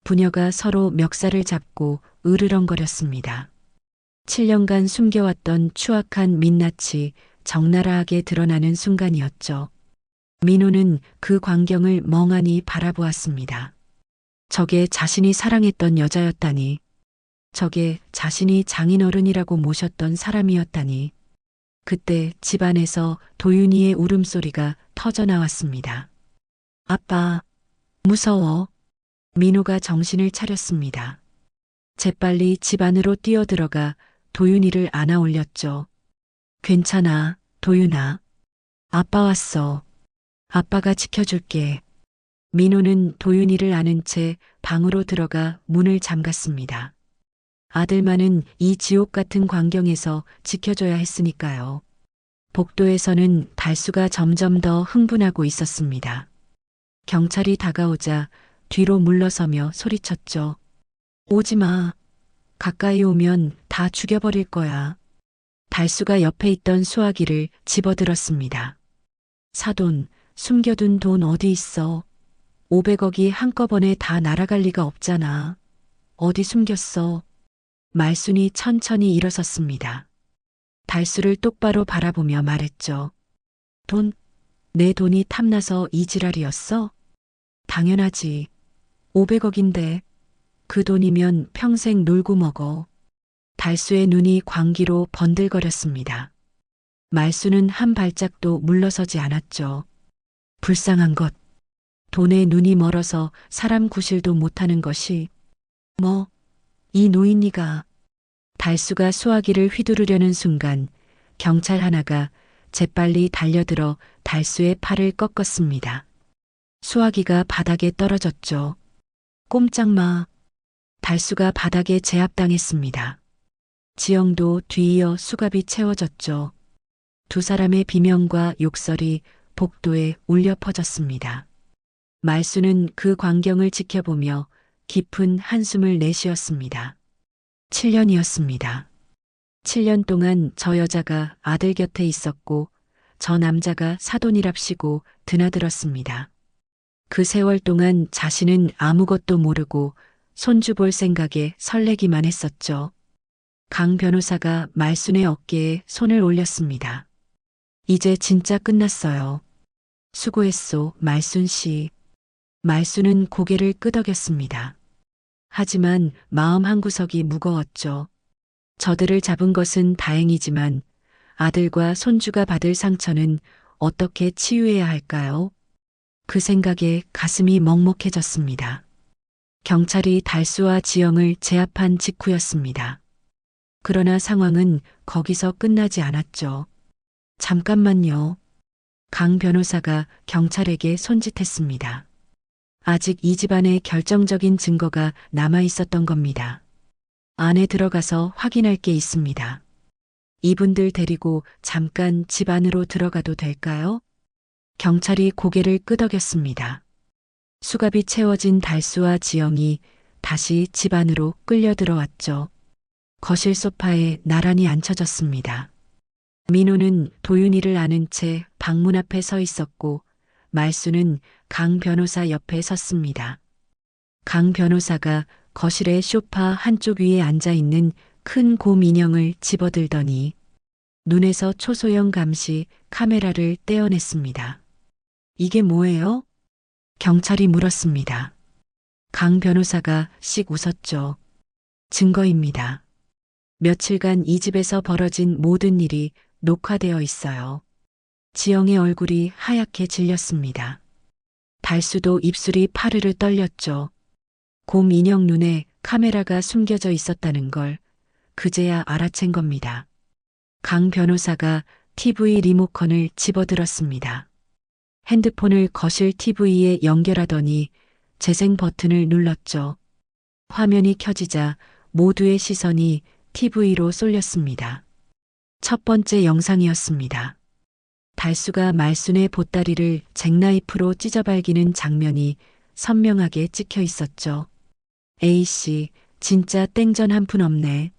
부녀가 서로 멱살을 잡고 으르렁거렸습니다. 7년간 숨겨왔던 추악한 민낯이 적나라하게 드러나는 순간이었죠. 민호는 그 광경을 멍하니 바라보았습니다. 저게 자신이 사랑했던 여자였다니. 저게 자신이 장인어른이라고 모셨던 사람이었다니. 그때 집안에서 도윤이의 울음소리가 터져나왔습니다. 아빠, 무서워. 민호가 정신을 차렸습니다. 재빨리 집 안으로 뛰어들어가 도윤이를 안아 올렸죠. 괜찮아, 도윤아. 아빠 왔어. 아빠가 지켜줄게. 민호는 도윤이를 안은 채 방으로 들어가 문을 잠갔습니다. 아들만은 이 지옥 같은 광경에서 지켜줘야 했으니까요. 복도에서는 달수가 점점 더 흥분하고 있었습니다. 경찰이 다가오자 뒤로 물러서며 소리쳤죠. 오지 마. 가까이 오면 다 죽여버릴 거야. 달수가 옆에 있던 수화기를 집어들었습니다. 사돈, 숨겨둔 돈 어디 있어? 500억이 한꺼번에 다 날아갈 리가 없잖아. 어디 숨겼어? 말순이 천천히 일어섰습니다. 달수를 똑바로 바라보며 말했죠. 돈? 내 돈이 탐나서 이 지랄이었어? 당연하지. 500억인데 그 돈이면 평생 놀고 먹어. 달수의 눈이 광기로 번들거렸습니다. 말수는 한 발짝도 물러서지 않았죠. 불쌍한 것. 돈에 눈이 멀어서 사람 구실도 못하는 것이 뭐, 이 노인이가. 달수가 수화기를 휘두르려는 순간 경찰 하나가 재빨리 달려들어 달수의 팔을 꺾었습니다. 수화기가 바닥에 떨어졌죠. 꼼짝 마. 달수가 바닥에 제압당했습니다. 지영도 뒤이어 수갑이 채워졌죠. 두 사람의 비명과 욕설이 복도에 울려 퍼졌습니다. 말수는 그 광경을 지켜보며 깊은 한숨을 내쉬었습니다. 7년이었습니다. 7년 동안 저 여자가 아들 곁에 있었고 저 남자가 사돈이랍시고 드나들었습니다. 그 세월 동안 자신은 아무것도 모르고 손주 볼 생각에 설레기만 했었죠. 강 변호사가 말순의 어깨에 손을 올렸습니다. 이제 진짜 끝났어요. 수고했소, 말순 씨. 말순은 고개를 끄덕였습니다. 하지만 마음 한구석이 무거웠죠. 저들을 잡은 것은 다행이지만 아들과 손주가 받을 상처는 어떻게 치유해야 할까요? 그 생각에 가슴이 먹먹해졌습니다. 경찰이 달수와 지영을 제압한 직후였습니다. 그러나 상황은 거기서 끝나지 않았죠. 잠깐만요. 강 변호사가 경찰에게 손짓했습니다. 아직 이 집안에 결정적인 증거가 남아 있었던 겁니다. 안에 들어가서 확인할 게 있습니다. 이분들 데리고 잠깐 집 안으로 들어가도 될까요? 경찰이 고개를 끄덕였습니다. 수갑이 채워진 달수와 지영이 다시 집 안으로 끌려 들어왔죠. 거실 소파에 나란히 앉혀졌습니다. 민호는 도윤이를 안은 채 방문 앞에 서 있었고 말수는 강 변호사 옆에 섰습니다. 강 변호사가 거실의 소파 한쪽 위에 앉아 있는 큰 곰 인형을 집어들더니 눈에서 초소형 감시 카메라를 떼어냈습니다. 이게 뭐예요? 경찰이 물었습니다. 강 변호사가 씩 웃었죠. 증거입니다. 며칠간 이 집에서 벌어진 모든 일이 녹화되어 있어요. 지영의 얼굴이 하얗게 질렸습니다. 달수도 입술이 파르르 떨렸죠. 곰 인형 눈에 카메라가 숨겨져 있었다는 걸 그제야 알아챈 겁니다. 강 변호사가 TV 리모컨을 집어들었습니다. 핸드폰을 거실 TV에 연결하더니 재생 버튼을 눌렀죠. 화면이 켜지자 모두의 시선이 TV로 쏠렸습니다. 첫 번째 영상이었습니다. 달수가 말순의 보따리를 잭나이프로 찢어발기는 장면이 선명하게 찍혀 있었죠. A씨, 진짜 땡전 한 푼 없네.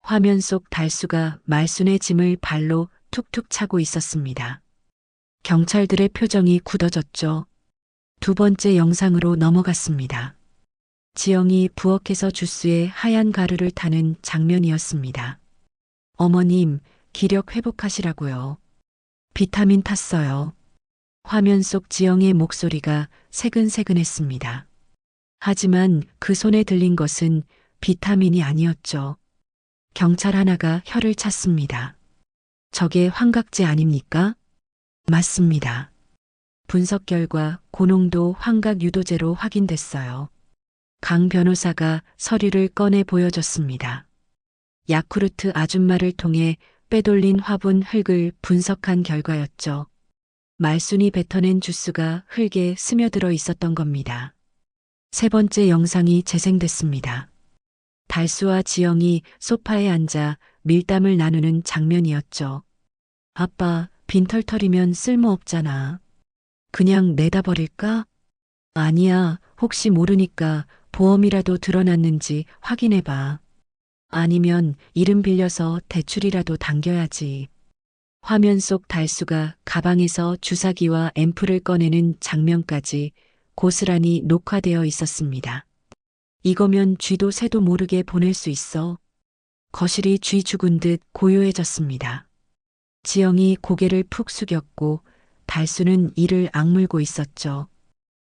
화면 속 달수가 말순의 짐을 발로 툭툭 차고 있었습니다. 경찰들의 표정이 굳어졌죠. 두 번째 영상으로 넘어갔습니다. 지영이 부엌에서 주스에 하얀 가루를 타는 장면이었습니다. 어머님, 기력 회복하시라고요. 비타민 탔어요. 화면 속 지영의 목소리가 새근새근했습니다. 하지만 그 손에 들린 것은 비타민이 아니었죠. 경찰 하나가 혀를 찼습니다. 저게 환각제 아닙니까? 맞습니다. 분석 결과 고농도 환각 유도제로 확인됐어요. 강 변호사가 서류를 꺼내 보여줬습니다. 야쿠르트 아줌마를 통해 빼돌린 화분 흙을 분석한 결과였죠. 말순이 뱉어낸 주스가 흙에 스며들어 있었던 겁니다. 세 번째 영상이 재생됐습니다. 달수와 지영이 소파에 앉아 밀담을 나누는 장면이었죠. 아빠, 빈털털이면 쓸모없잖아. 그냥 내다 버릴까? 아니야, 혹시 모르니까 보험이라도 드러났는지 확인해봐. 아니면 이름 빌려서 대출이라도 당겨야지. 화면 속 달수가 가방에서 주사기와 앰플을 꺼내는 장면까지 고스란히 녹화되어 있었습니다. 이거면 쥐도 새도 모르게 보낼 수 있어. 거실이 쥐 죽은 듯 고요해졌습니다. 지영이 고개를 푹 숙였고 달수는 이를 악물고 있었죠.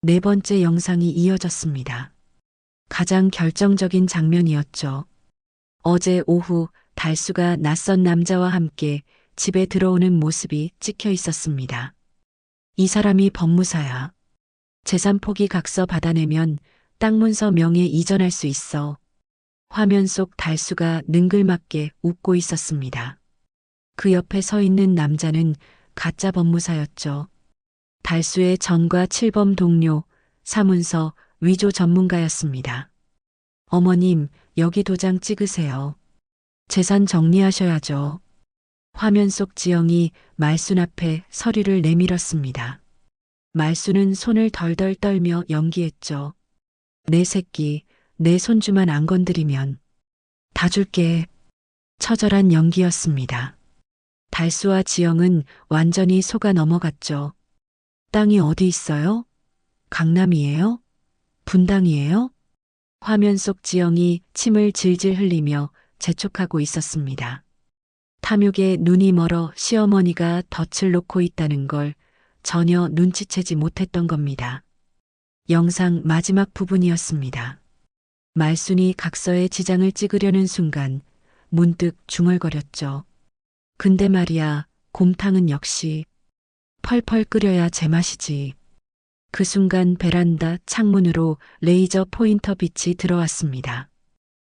네 번째 영상이 이어졌습니다. 가장 결정적인 장면이었죠. 어제 오후 달수가 낯선 남자와 함께 집에 들어오는 모습이 찍혀 있었습니다. 이 사람이 법무사야. 재산 포기 각서 받아내면 땅 문서 명의 이전할 수 있어. 화면 속 달수가 능글맞게 웃고 있었습니다. 그 옆에 서 있는 남자는 가짜 법무사였죠. 달수의 전과 7범 동료, 사문서, 위조 전문가였습니다. 어머님, 여기 도장 찍으세요. 재산 정리하셔야죠. 화면 속 지영이 말순 앞에 서류를 내밀었습니다. 말순은 손을 덜덜 떨며 연기했죠. 내 새끼, 내 손주만 안 건드리면 다 줄게. 처절한 연기였습니다. 달수와 지영은 완전히 속아 넘어갔죠. 땅이 어디 있어요? 강남이에요? 분당이에요? 화면 속 지영이 침을 질질 흘리며 재촉하고 있었습니다. 탐욕에 눈이 멀어 시어머니가 덫을 놓고 있다는 걸 전혀 눈치채지 못했던 겁니다. 영상 마지막 부분이었습니다. 말순이 각서에 지장을 찍으려는 순간 문득 중얼거렸죠. 근데 말이야, 곰탕은 역시 펄펄 끓여야 제맛이지. 그 순간 베란다 창문으로 레이저 포인터 빛이 들어왔습니다.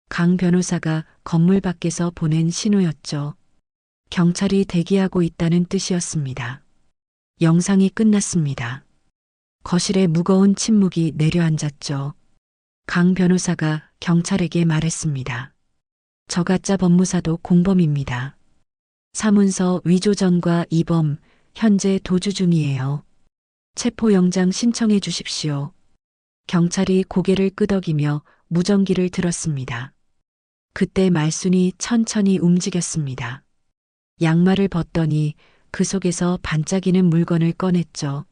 강 변호사가 건물 밖에서 보낸 신호였죠. 경찰이 대기하고 있다는 뜻이었습니다. 영상이 끝났습니다. 거실에 무거운 침묵이 내려앉았죠. 강 변호사가 경찰에게 말했습니다. 저 가짜 법무사도 공범입니다. 사문서 위조전과 이범, 현재 도주 중이에요. 체포영장 신청해 주십시오. 경찰이 고개를 끄덕이며 무전기를 들었습니다. 그때 말순이 천천히 움직였습니다. 양말을 벗더니 그 속에서 반짝이는 물건을 꺼냈죠.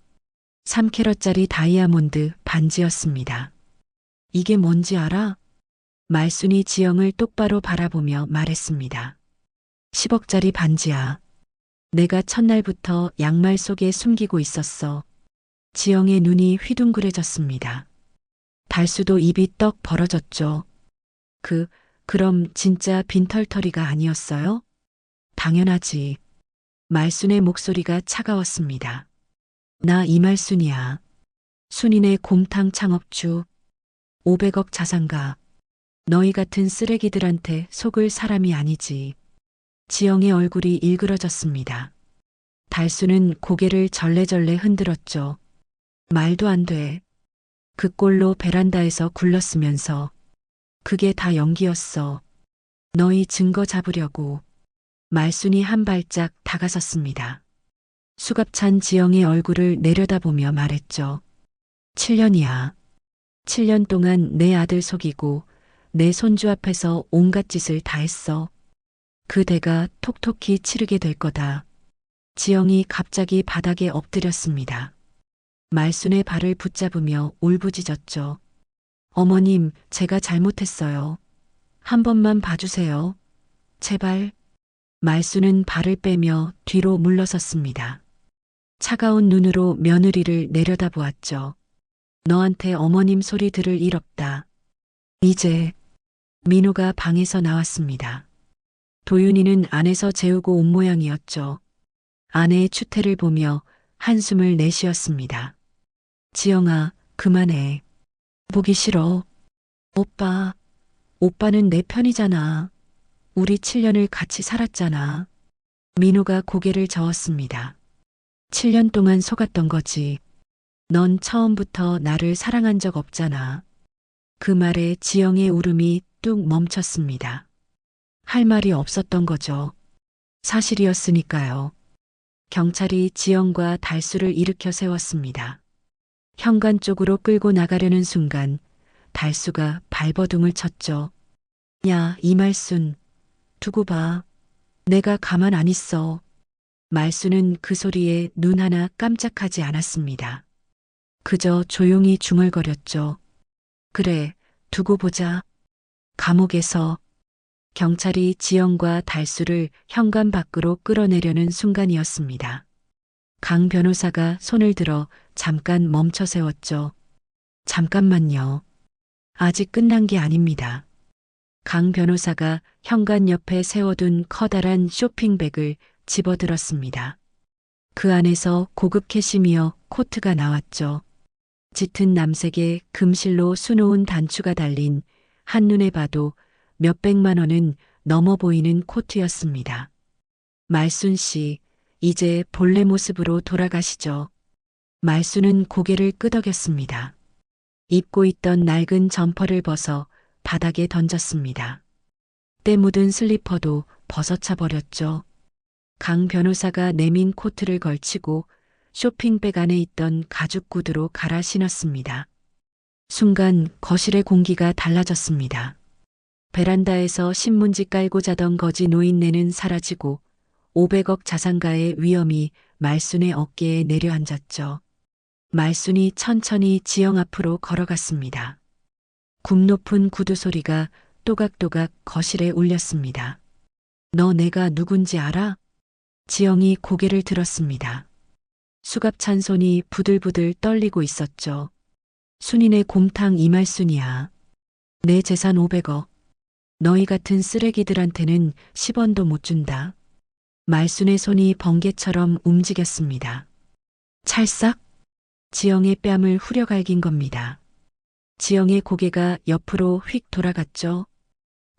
3캐럿짜리 다이아몬드 반지였습니다. 이게 뭔지 알아? 말순이 지영을 똑바로 바라보며 말했습니다. 10억짜리 반지야. 내가 첫날부터 양말 속에 숨기고 있었어. 지영의 눈이 휘둥그레졌습니다. 달수도 입이 떡 벌어졌죠. 그럼 진짜 빈털터리가 아니었어요? 당연하지. 말순의 목소리가 차가웠습니다. 나 이말순이야. 순인의 곰탕 창업주. 500억 자산가. 너희 같은 쓰레기들한테 속을 사람이 아니지. 지영의 얼굴이 일그러졌습니다. 달수는 고개를 절레절레 흔들었죠. 말도 안 돼. 그 꼴로 베란다에서 굴렀으면서. 그게 다 연기였어. 너희 증거 잡으려고. 말순이 한 발짝 다가섰습니다. 수갑찬 지영의 얼굴을 내려다보며 말했죠. 7년이야. 7년 동안 내 아들 속이고 내 손주 앞에서 온갖 짓을 다 했어. 그 대가 톡톡히 치르게 될 거다. 지영이 갑자기 바닥에 엎드렸습니다. 말순의 발을 붙잡으며 울부짖었죠. 어머님, 제가 잘못했어요. 한 번만 봐주세요. 제발. 말순은 발을 빼며 뒤로 물러섰습니다. 차가운 눈으로 며느리를 내려다보았죠. 너한테 어머님 소리 들을 일 없다. 이제 민호가 방에서 나왔습니다. 도윤이는 안에서 재우고 온 모양이었죠. 아내의 추태를 보며 한숨을 내쉬었습니다. 지영아, 그만해. 보기 싫어. 오빠는 내 편이잖아. 우리 7년을 같이 살았잖아. 민호가 고개를 저었습니다. 7년 동안 속았던 거지. 넌 처음부터 나를 사랑한 적 없잖아. 그 말에 지영의 울음이 뚝 멈췄습니다. 할 말이 없었던 거죠. 사실이었으니까요. 경찰이 지영과 달수를 일으켜 세웠습니다. 현관 쪽으로 끌고 나가려는 순간 달수가 발버둥을 쳤죠. 야, 이말순, 두고 봐. 내가 가만 안 있어. 말순은 그 소리에 눈 하나 깜짝하지 않았습니다. 그저 조용히 중얼거렸죠. 그래, 두고 보자. 감옥에서 경찰이 지영과 달수를 현관 밖으로 끌어내려는 순간이었습니다. 강 변호사가 손을 들어 잠깐 멈춰 세웠죠. 잠깐만요. 아직 끝난 게 아닙니다. 강 변호사가 현관 옆에 세워둔 커다란 쇼핑백을 집어들었습니다. 그 안에서 고급 캐시미어 코트가 나왔죠. 짙은 남색에 금실로 수놓은 단추가 달린 한눈에 봐도 몇백만 원은 넘어 보이는 코트였습니다. 말순 씨, 이제 본래 모습으로 돌아가시죠. 말순은 고개를 끄덕였습니다. 입고 있던 낡은 점퍼를 벗어 바닥에 던졌습니다. 때 묻은 슬리퍼도 벗어차 버렸죠. 강 변호사가 내민 코트를 걸치고 쇼핑백 안에 있던 가죽 구두로 갈아 신었습니다. 순간 거실의 공기가 달라졌습니다. 베란다에서 신문지 깔고 자던 거지 노인네는 사라지고 500억 자산가의 위험이 말순의 어깨에 내려앉았죠. 말순이 천천히 지영 앞으로 걸어갔습니다. 굽 높은 구두 소리가 또각또각 거실에 울렸습니다. 너 내가 누군지 알아? 지영이 고개를 들었습니다. 수갑찬 손이 부들부들 떨리고 있었죠. 순인의 곰탕 이말순이야. 내 재산 500억. 너희 같은 쓰레기들한테는 10원도 못 준다. 말순의 손이 번개처럼 움직였습니다. 찰싹? 지영의 뺨을 후려갈긴 겁니다. 지영의 고개가 옆으로 휙 돌아갔죠.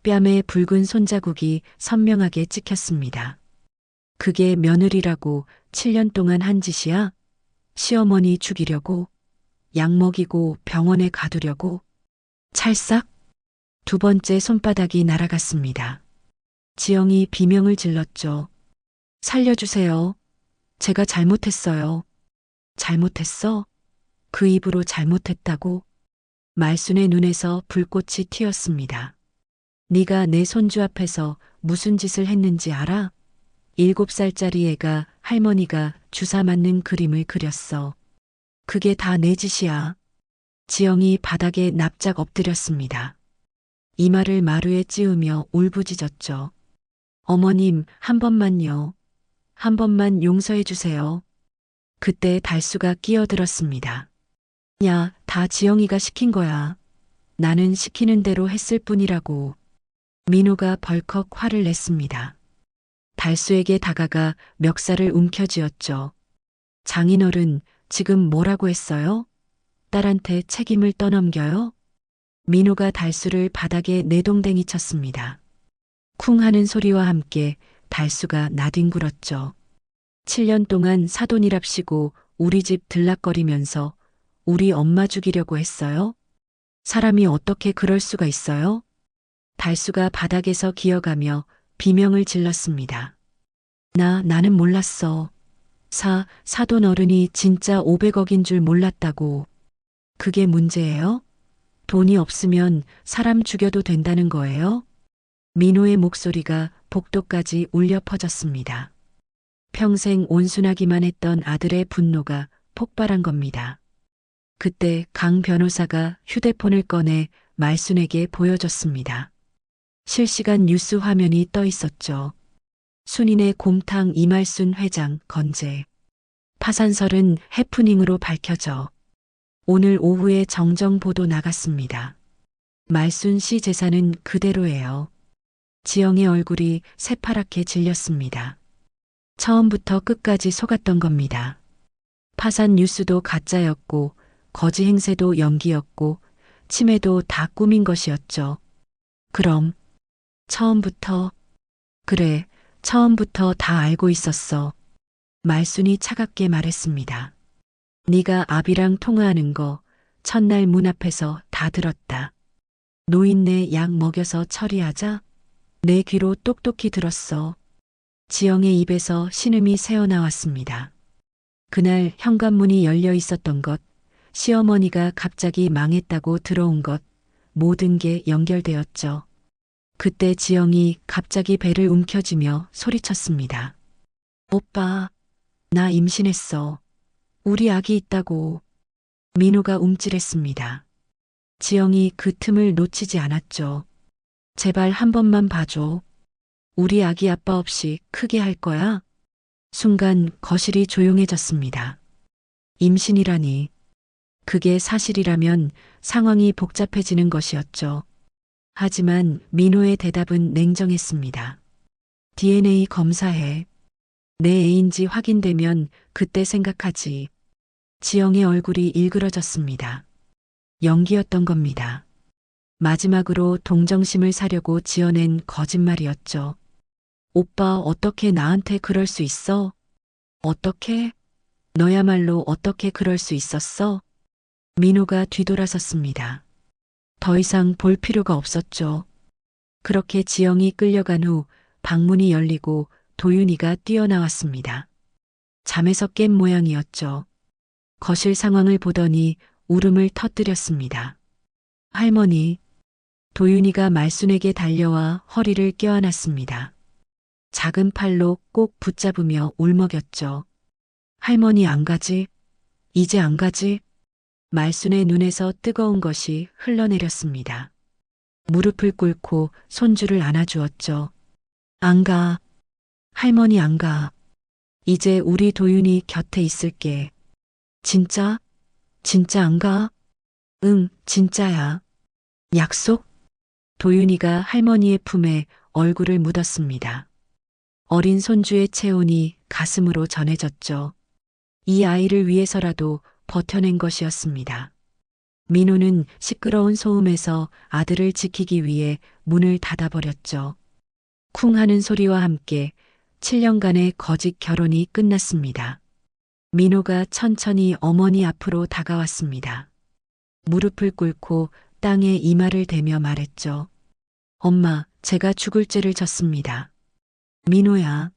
뺨에 붉은 손자국이 선명하게 찍혔습니다. 그게 며느리라고 7년 동안 한 짓이야? 시어머니 죽이려고? 약 먹이고 병원에 가두려고? 찰싹? 두 번째 손바닥이 날아갔습니다. 지영이 비명을 질렀죠. 살려주세요. 제가 잘못했어요. 잘못했어? 그 입으로 잘못했다고? 말순의 눈에서 불꽃이 튀었습니다. 네가 내 손주 앞에서 무슨 짓을 했는지 알아? 7살짜리 애가 할머니가 주사 맞는 그림을 그렸어. 그게 다 내 짓이야. 지영이 바닥에 납작 엎드렸습니다. 이마를 마루에 찌우며 울부짖었죠. 어머님, 한 번만요. 한 번만 용서해 주세요. 그때 달수가 끼어들었습니다. 야, 다 지영이가 시킨 거야. 나는 시키는 대로 했을 뿐이라고. 민호가 벌컥 화를 냈습니다. 달수에게 다가가 멱살을 움켜쥐었죠. 장인어른, 지금 뭐라고 했어요? 딸한테 책임을 떠넘겨요? 민호가 달수를 바닥에 내동댕이 쳤습니다. 쿵 하는 소리와 함께 달수가 나뒹굴었죠. 7년 동안 사돈이랍시고 우리 집 들락거리면서 우리 엄마 죽이려고 했어요? 사람이 어떻게 그럴 수가 있어요? 달수가 바닥에서 기어가며 비명을 질렀습니다. 나는 몰랐어. 사돈 어른이 진짜 500억인 줄 몰랐다고. 그게 문제예요? 돈이 없으면 사람 죽여도 된다는 거예요? 민호의 목소리가 복도까지 울려 퍼졌습니다. 평생 온순하기만 했던 아들의 분노가 폭발한 겁니다. 그때 강 변호사가 휴대폰을 꺼내 말순에게 보여줬습니다. 실시간 뉴스 화면이 떠 있었죠. 순인의 곰탕 이말순 회장 건재. 파산설은 해프닝으로 밝혀져. 오늘 오후에 정정 보도 나갔습니다. 말순 씨 재산은 그대로예요. 지영의 얼굴이 새파랗게 질렸습니다. 처음부터 끝까지 속았던 겁니다. 파산 뉴스도 가짜였고, 거지 행세도 연기였고, 치매도 다 꾸민 것이었죠. 그럼, 처음부터, 그래, 처음부터 다 알고 있었어. 말순이 차갑게 말했습니다. 네가 아비랑 통화하는 거 첫날 문 앞에서 다 들었다. 노인네 약 먹여서 처리하자 내 귀로 똑똑히 들었어. 지영의 입에서 신음이 새어나왔습니다. 그날 현관문이 열려 있었던 것, 시어머니가 갑자기 망했다고 들어온 것, 모든 게 연결되었죠. 그때 지영이 갑자기 배를 움켜쥐며 소리쳤습니다. 오빠, 나 임신했어. 우리 아기 있다고. 민호가 움찔했습니다. 지영이 그 틈을 놓치지 않았죠. 제발 한 번만 봐줘. 우리 아기 아빠 없이 크게 할 거야? 순간 거실이 조용해졌습니다. 임신이라니. 그게 사실이라면 상황이 복잡해지는 것이었죠. 하지만 민호의 대답은 냉정했습니다. DNA 검사해. 내 애인지 확인되면 그때 생각하지. 지영의 얼굴이 일그러졌습니다. 연기였던 겁니다. 마지막으로 동정심을 사려고 지어낸 거짓말이었죠. 오빠 어떻게 나한테 그럴 수 있어? 어떻게? 너야말로 어떻게 그럴 수 있었어? 민호가 뒤돌아섰습니다. 더 이상 볼 필요가 없었죠. 그렇게 지영이 끌려간 후 방문이 열리고 도윤이가 뛰어나왔습니다. 잠에서 깬 모양이었죠. 거실 상황을 보더니 울음을 터뜨렸습니다. 할머니, 도윤이가 말순에게 달려와 허리를 껴안았습니다. 작은 팔로 꼭 붙잡으며 울먹였죠. 할머니 안 가지? 이제 안 가지? 말순의 눈에서 뜨거운 것이 흘러내렸습니다. 무릎을 꿇고 손주를 안아주었죠. 안 가. 할머니 안 가. 이제 우리 도윤이 곁에 있을게. 진짜? 진짜 안 가? 응, 진짜야. 약속? 도윤이가 할머니의 품에 얼굴을 묻었습니다. 어린 손주의 체온이 가슴으로 전해졌죠. 이 아이를 위해서라도 버텨낸 것이었습니다. 민호는 시끄러운 소음에서 아들을 지키기 위해 문을 닫아버렸죠. 쿵 하는 소리와 함께 7년간의 거짓 결혼이 끝났습니다. 민호가 천천히 어머니 앞으로 다가왔습니다. 무릎을 꿇고 땅에 이마를 대며 말했죠. 엄마, 제가 죽을 죄를 졌습니다. 민호야,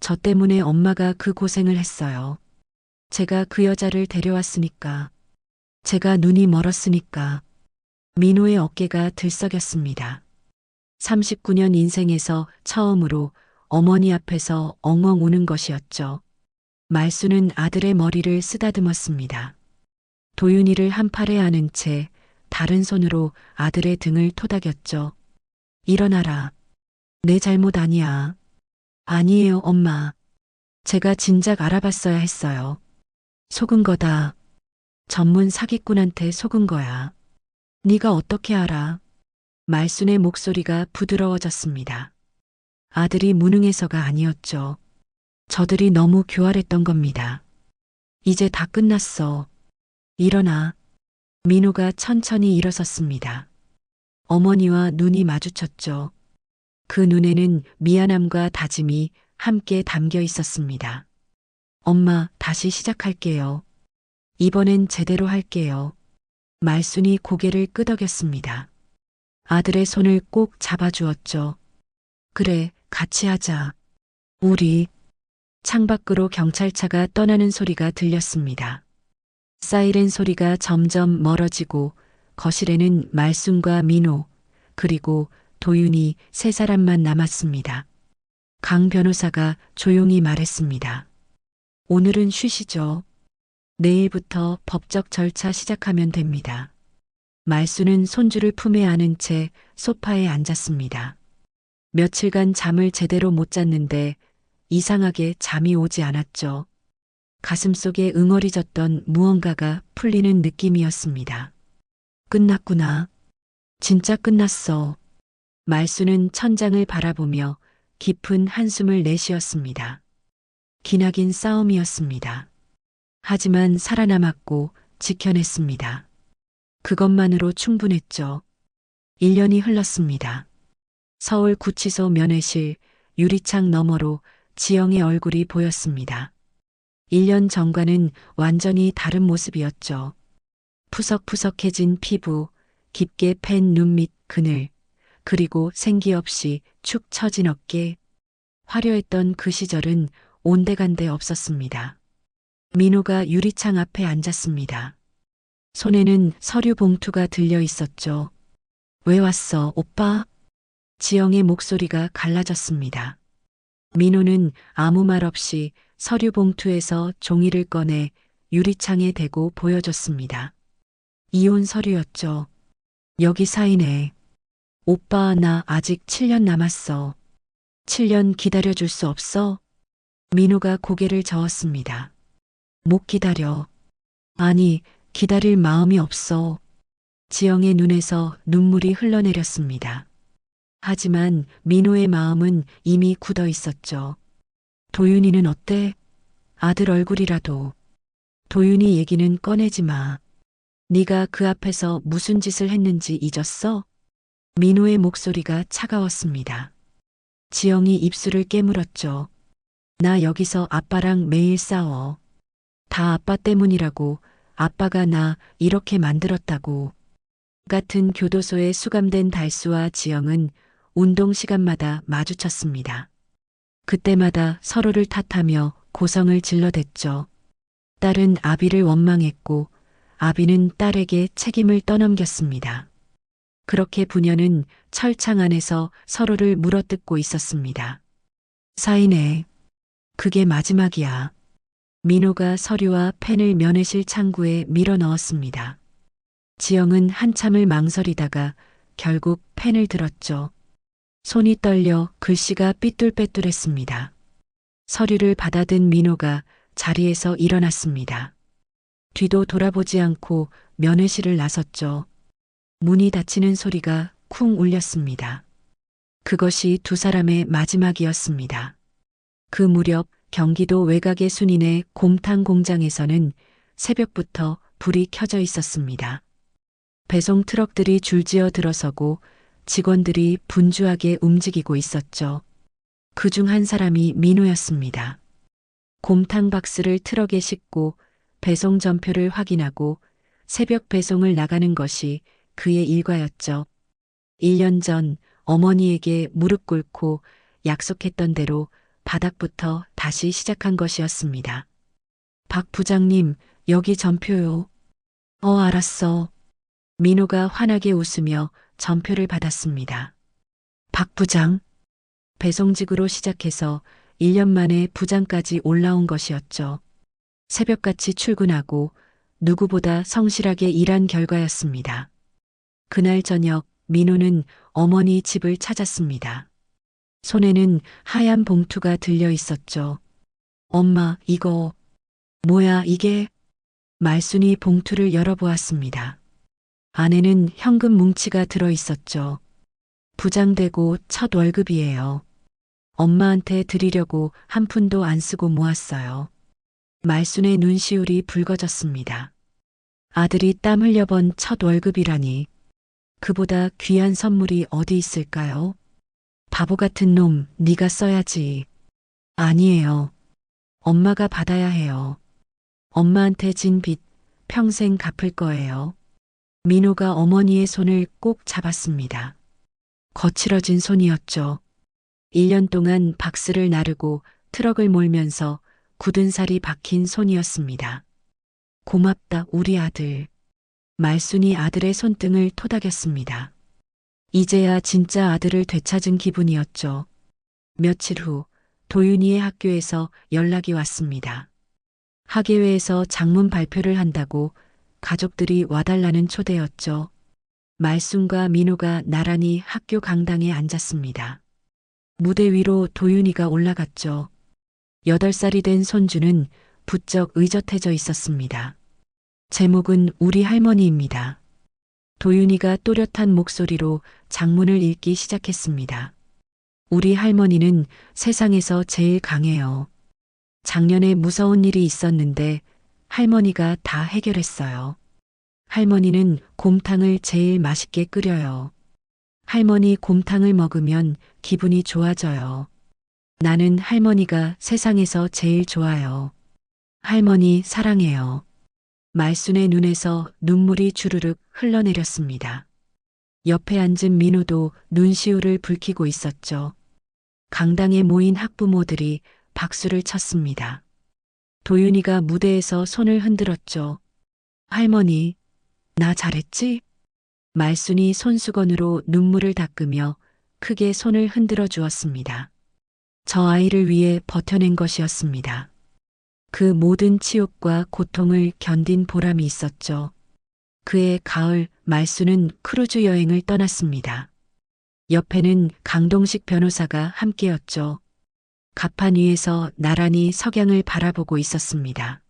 저 때문에 엄마가 그 고생을 했어요. 제가 그 여자를 데려왔으니까. 제가 눈이 멀었으니까. 민호의 어깨가 들썩였습니다. 39년 인생에서 처음으로 어머니 앞에서 엉엉 우는 것이었죠. 말순은 아들의 머리를 쓰다듬었습니다. 도윤이를 한 팔에 안은 채 다른 손으로 아들의 등을 토닥였죠. 일어나라. 내 잘못 아니야. 아니에요, 엄마. 제가 진작 알아봤어야 했어요. 속은 거다. 전문 사기꾼한테 속은 거야. 네가 어떻게 알아? 말순의 목소리가 부드러워졌습니다. 아들이 무능해서가 아니었죠. 저들이 너무 교활했던 겁니다. 이제 다 끝났어. 일어나. 민호가 천천히 일어섰습니다. 어머니와 눈이 마주쳤죠. 그 눈에는 미안함과 다짐이 함께 담겨 있었습니다. 엄마, 다시 시작할게요. 이번엔 제대로 할게요. 말순이 고개를 끄덕였습니다. 아들의 손을 꼭 잡아주었죠. 그래, 같이 하자. 우리. 창밖으로 경찰차가 떠나는 소리가 들렸습니다. 사이렌 소리가 점점 멀어지고 거실에는 말순과 민호, 그리고 도윤이 세 사람만 남았습니다. 강 변호사가 조용히 말했습니다. 오늘은 쉬시죠. 내일부터 법적 절차 시작하면 됩니다. 말순은 손주를 품에 안은 채 소파에 앉았습니다. 며칠간 잠을 제대로 못 잤는데 이상하게 잠이 오지 않았죠. 가슴속에 응어리졌던 무언가가 풀리는 느낌이었습니다. 끝났구나. 진짜 끝났어. 말순은 천장을 바라보며 깊은 한숨을 내쉬었습니다. 기나긴 싸움이었습니다. 하지만 살아남았고 지켜냈습니다. 그것만으로 충분했죠. 1년이 흘렀습니다. 서울 구치소 면회실 유리창 너머로 지영의 얼굴이 보였습니다. 1년 전과는 완전히 다른 모습이었죠. 푸석푸석해진 피부, 깊게 팬 눈 밑 그늘, 그리고 생기 없이 축 처진 어깨. 화려했던 그 시절은 온데간데 없었습니다. 민호가 유리창 앞에 앉았습니다. 손에는 서류 봉투가 들려 있었죠. 왜 왔어, 오빠? 지영의 목소리가 갈라졌습니다. 민호는 아무 말 없이 서류 봉투에서 종이를 꺼내 유리창에 대고 보여줬습니다. 이혼 서류였죠. 여기 사인해. 오빠, 나 아직 7년 남았어. 7년 기다려줄 수 없어? 민호가 고개를 저었습니다. 못 기다려. 아니, 기다릴 마음이 없어. 지영의 눈에서 눈물이 흘러내렸습니다. 하지만 민호의 마음은 이미 굳어 있었죠. 도윤이는 어때? 아들 얼굴이라도. 도윤이 얘기는 꺼내지 마. 네가 그 앞에서 무슨 짓을 했는지 잊었어? 민호의 목소리가 차가웠습니다. 지영이 입술을 깨물었죠. 나 여기서 아빠랑 매일 싸워. 다 아빠 때문이라고. 아빠가 나 이렇게 만들었다고. 같은 교도소에 수감된 달수와 지영은 운동 시간마다 마주쳤습니다. 그때마다 서로를 탓하며 고성을 질러댔죠. 딸은 아비를 원망했고 아비는 딸에게 책임을 떠넘겼습니다. 그렇게 부녀는 철창 안에서 서로를 물어뜯고 있었습니다. 사인해. 그게 마지막이야. 민호가 서류와 펜을 면회실 창구에 밀어 넣었습니다. 지영은 한참을 망설이다가 결국 펜을 들었죠. 손이 떨려 글씨가 삐뚤빼뚤했습니다. 서류를 받아든 민호가 자리에서 일어났습니다. 뒤도 돌아보지 않고 면회실을 나섰죠. 문이 닫히는 소리가 쿵 울렸습니다. 그것이 두 사람의 마지막이었습니다. 그 무렵 경기도 외곽의 순인의 곰탕 공장에서는 새벽부터 불이 켜져 있었습니다. 배송 트럭들이 줄지어 들어서고 직원들이 분주하게 움직이고 있었죠. 그중 한 사람이 민호였습니다. 곰탕 박스를 트럭에 싣고 배송 전표를 확인하고 새벽 배송을 나가는 것이 그의 일과였죠. 1년 전 어머니에게 무릎 꿇고 약속했던 대로 바닥부터 다시 시작한 것이었습니다. 박 부장님, 여기 전표요. 알았어. 민호가 환하게 웃으며 전표를 받았습니다. 박 부장. 배송직으로 시작해서 1년 만에 부장까지 올라온 것이었죠. 새벽같이 출근하고 누구보다 성실하게 일한 결과였습니다. 그날 저녁 민호는 어머니 집을 찾았습니다. 손에는 하얀 봉투가 들려 있었죠. 엄마, 이거 뭐야 이게? 말순이 봉투를 열어보았습니다. 안에는 현금 뭉치가 들어 있었죠. 부장되고 첫 월급이에요. 엄마한테 드리려고 한 푼도 안 쓰고 모았어요. 말순의 눈시울이 붉어졌습니다. 아들이 땀 흘려 번 첫 월급이라니. 그보다 귀한 선물이 어디 있을까요? 바보 같은 놈, 네가 써야지. 아니에요. 엄마가 받아야 해요. 엄마한테 진 빚 평생 갚을 거예요. 민호가 어머니의 손을 꼭 잡았습니다. 거칠어진 손이었죠. 1년 동안 박스를 나르고 트럭을 몰면서 굳은 살이 박힌 손이었습니다. 고맙다, 우리 아들. 말순이 아들의 손등을 토닥였습니다. 이제야 진짜 아들을 되찾은 기분이었죠. 며칠 후 도윤이의 학교에서 연락이 왔습니다. 학예회에서 장문 발표를 한다고 가족들이 와달라는 초대였죠. 말순과 민호가 나란히 학교 강당에 앉았습니다. 무대 위로 도윤이가 올라갔죠. 8살이 된 손주는 부쩍 의젓해져 있었습니다. 제목은 우리 할머니입니다. 도윤이가 또렷한 목소리로 장문을 읽기 시작했습니다. 우리 할머니는 세상에서 제일 강해요. 작년에 무서운 일이 있었는데 할머니가 다 해결했어요. 할머니는 곰탕을 제일 맛있게 끓여요. 할머니 곰탕을 먹으면 기분이 좋아져요. 나는 할머니가 세상에서 제일 좋아요. 할머니 사랑해요. 말순의 눈에서 눈물이 주르륵 흘러내렸습니다. 옆에 앉은 민호도 눈시울을 붉히고 있었죠. 강당에 모인 학부모들이 박수를 쳤습니다. 도윤이가 무대에서 손을 흔들었죠. 할머니, 나 잘했지? 말순이 손수건으로 눈물을 닦으며 크게 손을 흔들어 주었습니다. 저 아이를 위해 버텨낸 것이었습니다. 그 모든 치욕과 고통을 견딘 보람이 있었죠. 그해 가을 말순은 크루즈 여행을 떠났습니다. 옆에는 강동식 변호사가 함께였죠. 갑판 위에서 나란히 석양을 바라보고 있었습니다.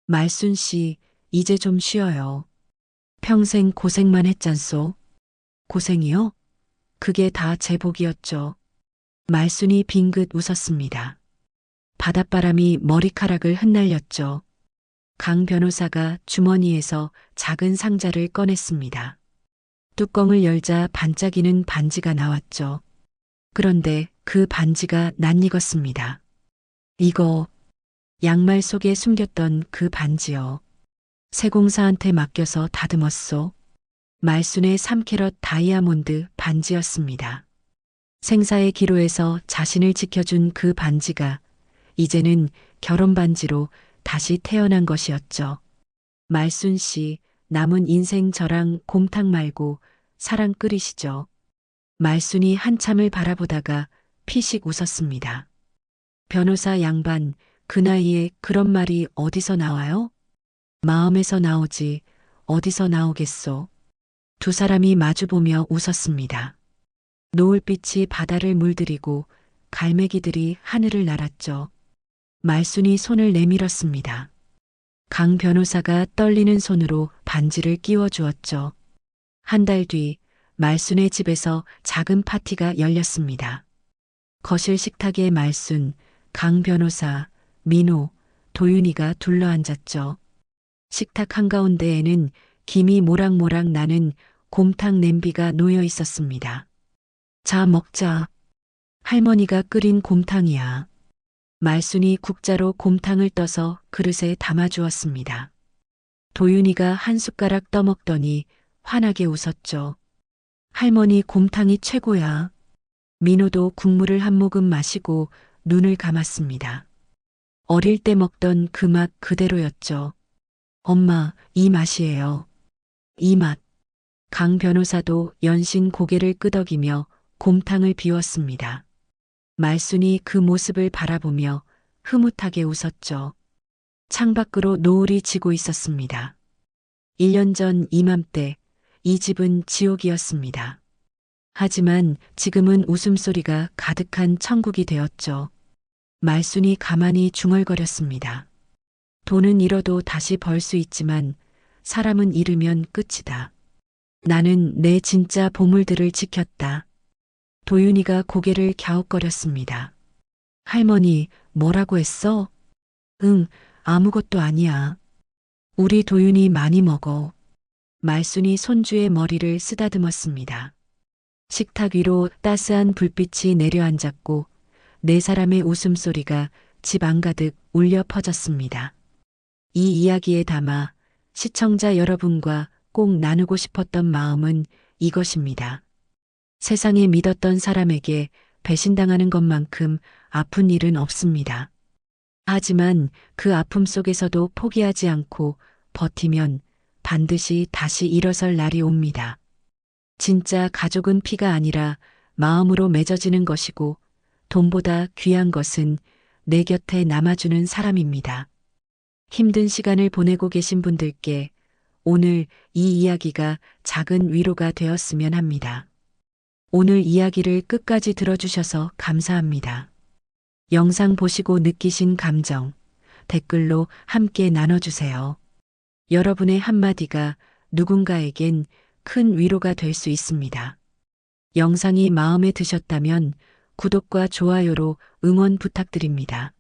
말순 씨, 이제 좀 쉬어요. 평생 고생만 했잖소. 고생이요? 그게 다 제 복이었죠. 말순이 빙긋 웃었습니다. 바닷바람이 머리카락을 흩날렸죠. 강 변호사가 주머니에서 작은 상자를 꺼냈습니다. 뚜껑을 열자 반짝이는 반지가 나왔죠. 그런데 그 반지가 낯익었습니다. 이거 양말 속에 숨겼던 그 반지요. 세공사한테 맡겨서 다듬었소. 말순의 3캐럿 다이아몬드 반지였습니다. 생사의 기로에서 자신을 지켜준 그 반지가 이제는 결혼 반지로 다시 태어난 것이었죠. 말순 씨, 남은 인생 저랑 곰탕 말고 사랑 끓이시죠. 말순이 한참을 바라보다가 피식 웃었습니다. 변호사 양반, 그 나이에 그런 말이 어디서 나와요? 마음에서 나오지 어디서 나오겠소. 두 사람이 마주보며 웃었습니다. 노을빛이 바다를 물들이고 갈매기들이 하늘을 날았죠. 말순이 손을 내밀었습니다. 강 변호사가 떨리는 손으로 반지를 끼워 주었죠. 한 달 뒤 말순의 집에서 작은 파티가 열렸습니다. 거실 식탁에 말순, 강 변호사, 민호, 도윤이가 둘러앉았죠. 식탁 한가운데에는 김이 모락모락 나는 곰탕 냄비가 놓여 있었습니다. 자, 먹자. 할머니가 끓인 곰탕이야. 말순이 국자로 곰탕을 떠서 그릇에 담아주었습니다. 도윤이가 한 숟가락 떠먹더니 환하게 웃었죠. 할머니 곰탕이 최고야. 민호도 국물을 한 모금 마시고 눈을 감았습니다. 어릴 때 먹던 그 맛 그대로였죠. 엄마, 이 맛이에요. 이 맛. 강 변호사도 연신 고개를 끄덕이며 곰탕을 비웠습니다. 말순이 그 모습을 바라보며 흐뭇하게 웃었죠. 창밖으로 노을이 지고 있었습니다. 1년 전 이맘때 이 집은 지옥이었습니다. 하지만 지금은 웃음소리가 가득한 천국이 되었죠. 말순이 가만히 중얼거렸습니다. 돈은 잃어도 다시 벌 수 있지만 사람은 잃으면 끝이다. 나는 내 진짜 보물들을 지켰다. 도윤이가 고개를 갸웃거렸습니다. 할머니, 뭐라고 했어? 응, 아무것도 아니야. 우리 도윤이 많이 먹어. 말순이 손주의 머리를 쓰다듬었습니다. 식탁 위로 따스한 불빛이 내려앉았고 네 사람의 웃음소리가 집 안가득 울려 퍼졌습니다. 이 이야기에 담아 시청자 여러분과 꼭 나누고 싶었던 마음은 이것입니다. 세상에 믿었던 사람에게 배신당하는 것만큼 아픈 일은 없습니다. 하지만 그 아픔 속에서도 포기하지 않고 버티면 반드시 다시 일어설 날이 옵니다. 진짜 가족은 피가 아니라 마음으로 맺어지는 것이고 돈보다 귀한 것은 내 곁에 남아주는 사람입니다. 힘든 시간을 보내고 계신 분들께 오늘 이 이야기가 작은 위로가 되었으면 합니다. 오늘 이야기를 끝까지 들어주셔서 감사합니다. 영상 보시고 느끼신 감정, 댓글로 함께 나눠주세요. 여러분의 한마디가 누군가에겐 큰 위로가 될 수 있습니다. 영상이 마음에 드셨다면 구독과 좋아요로 응원 부탁드립니다.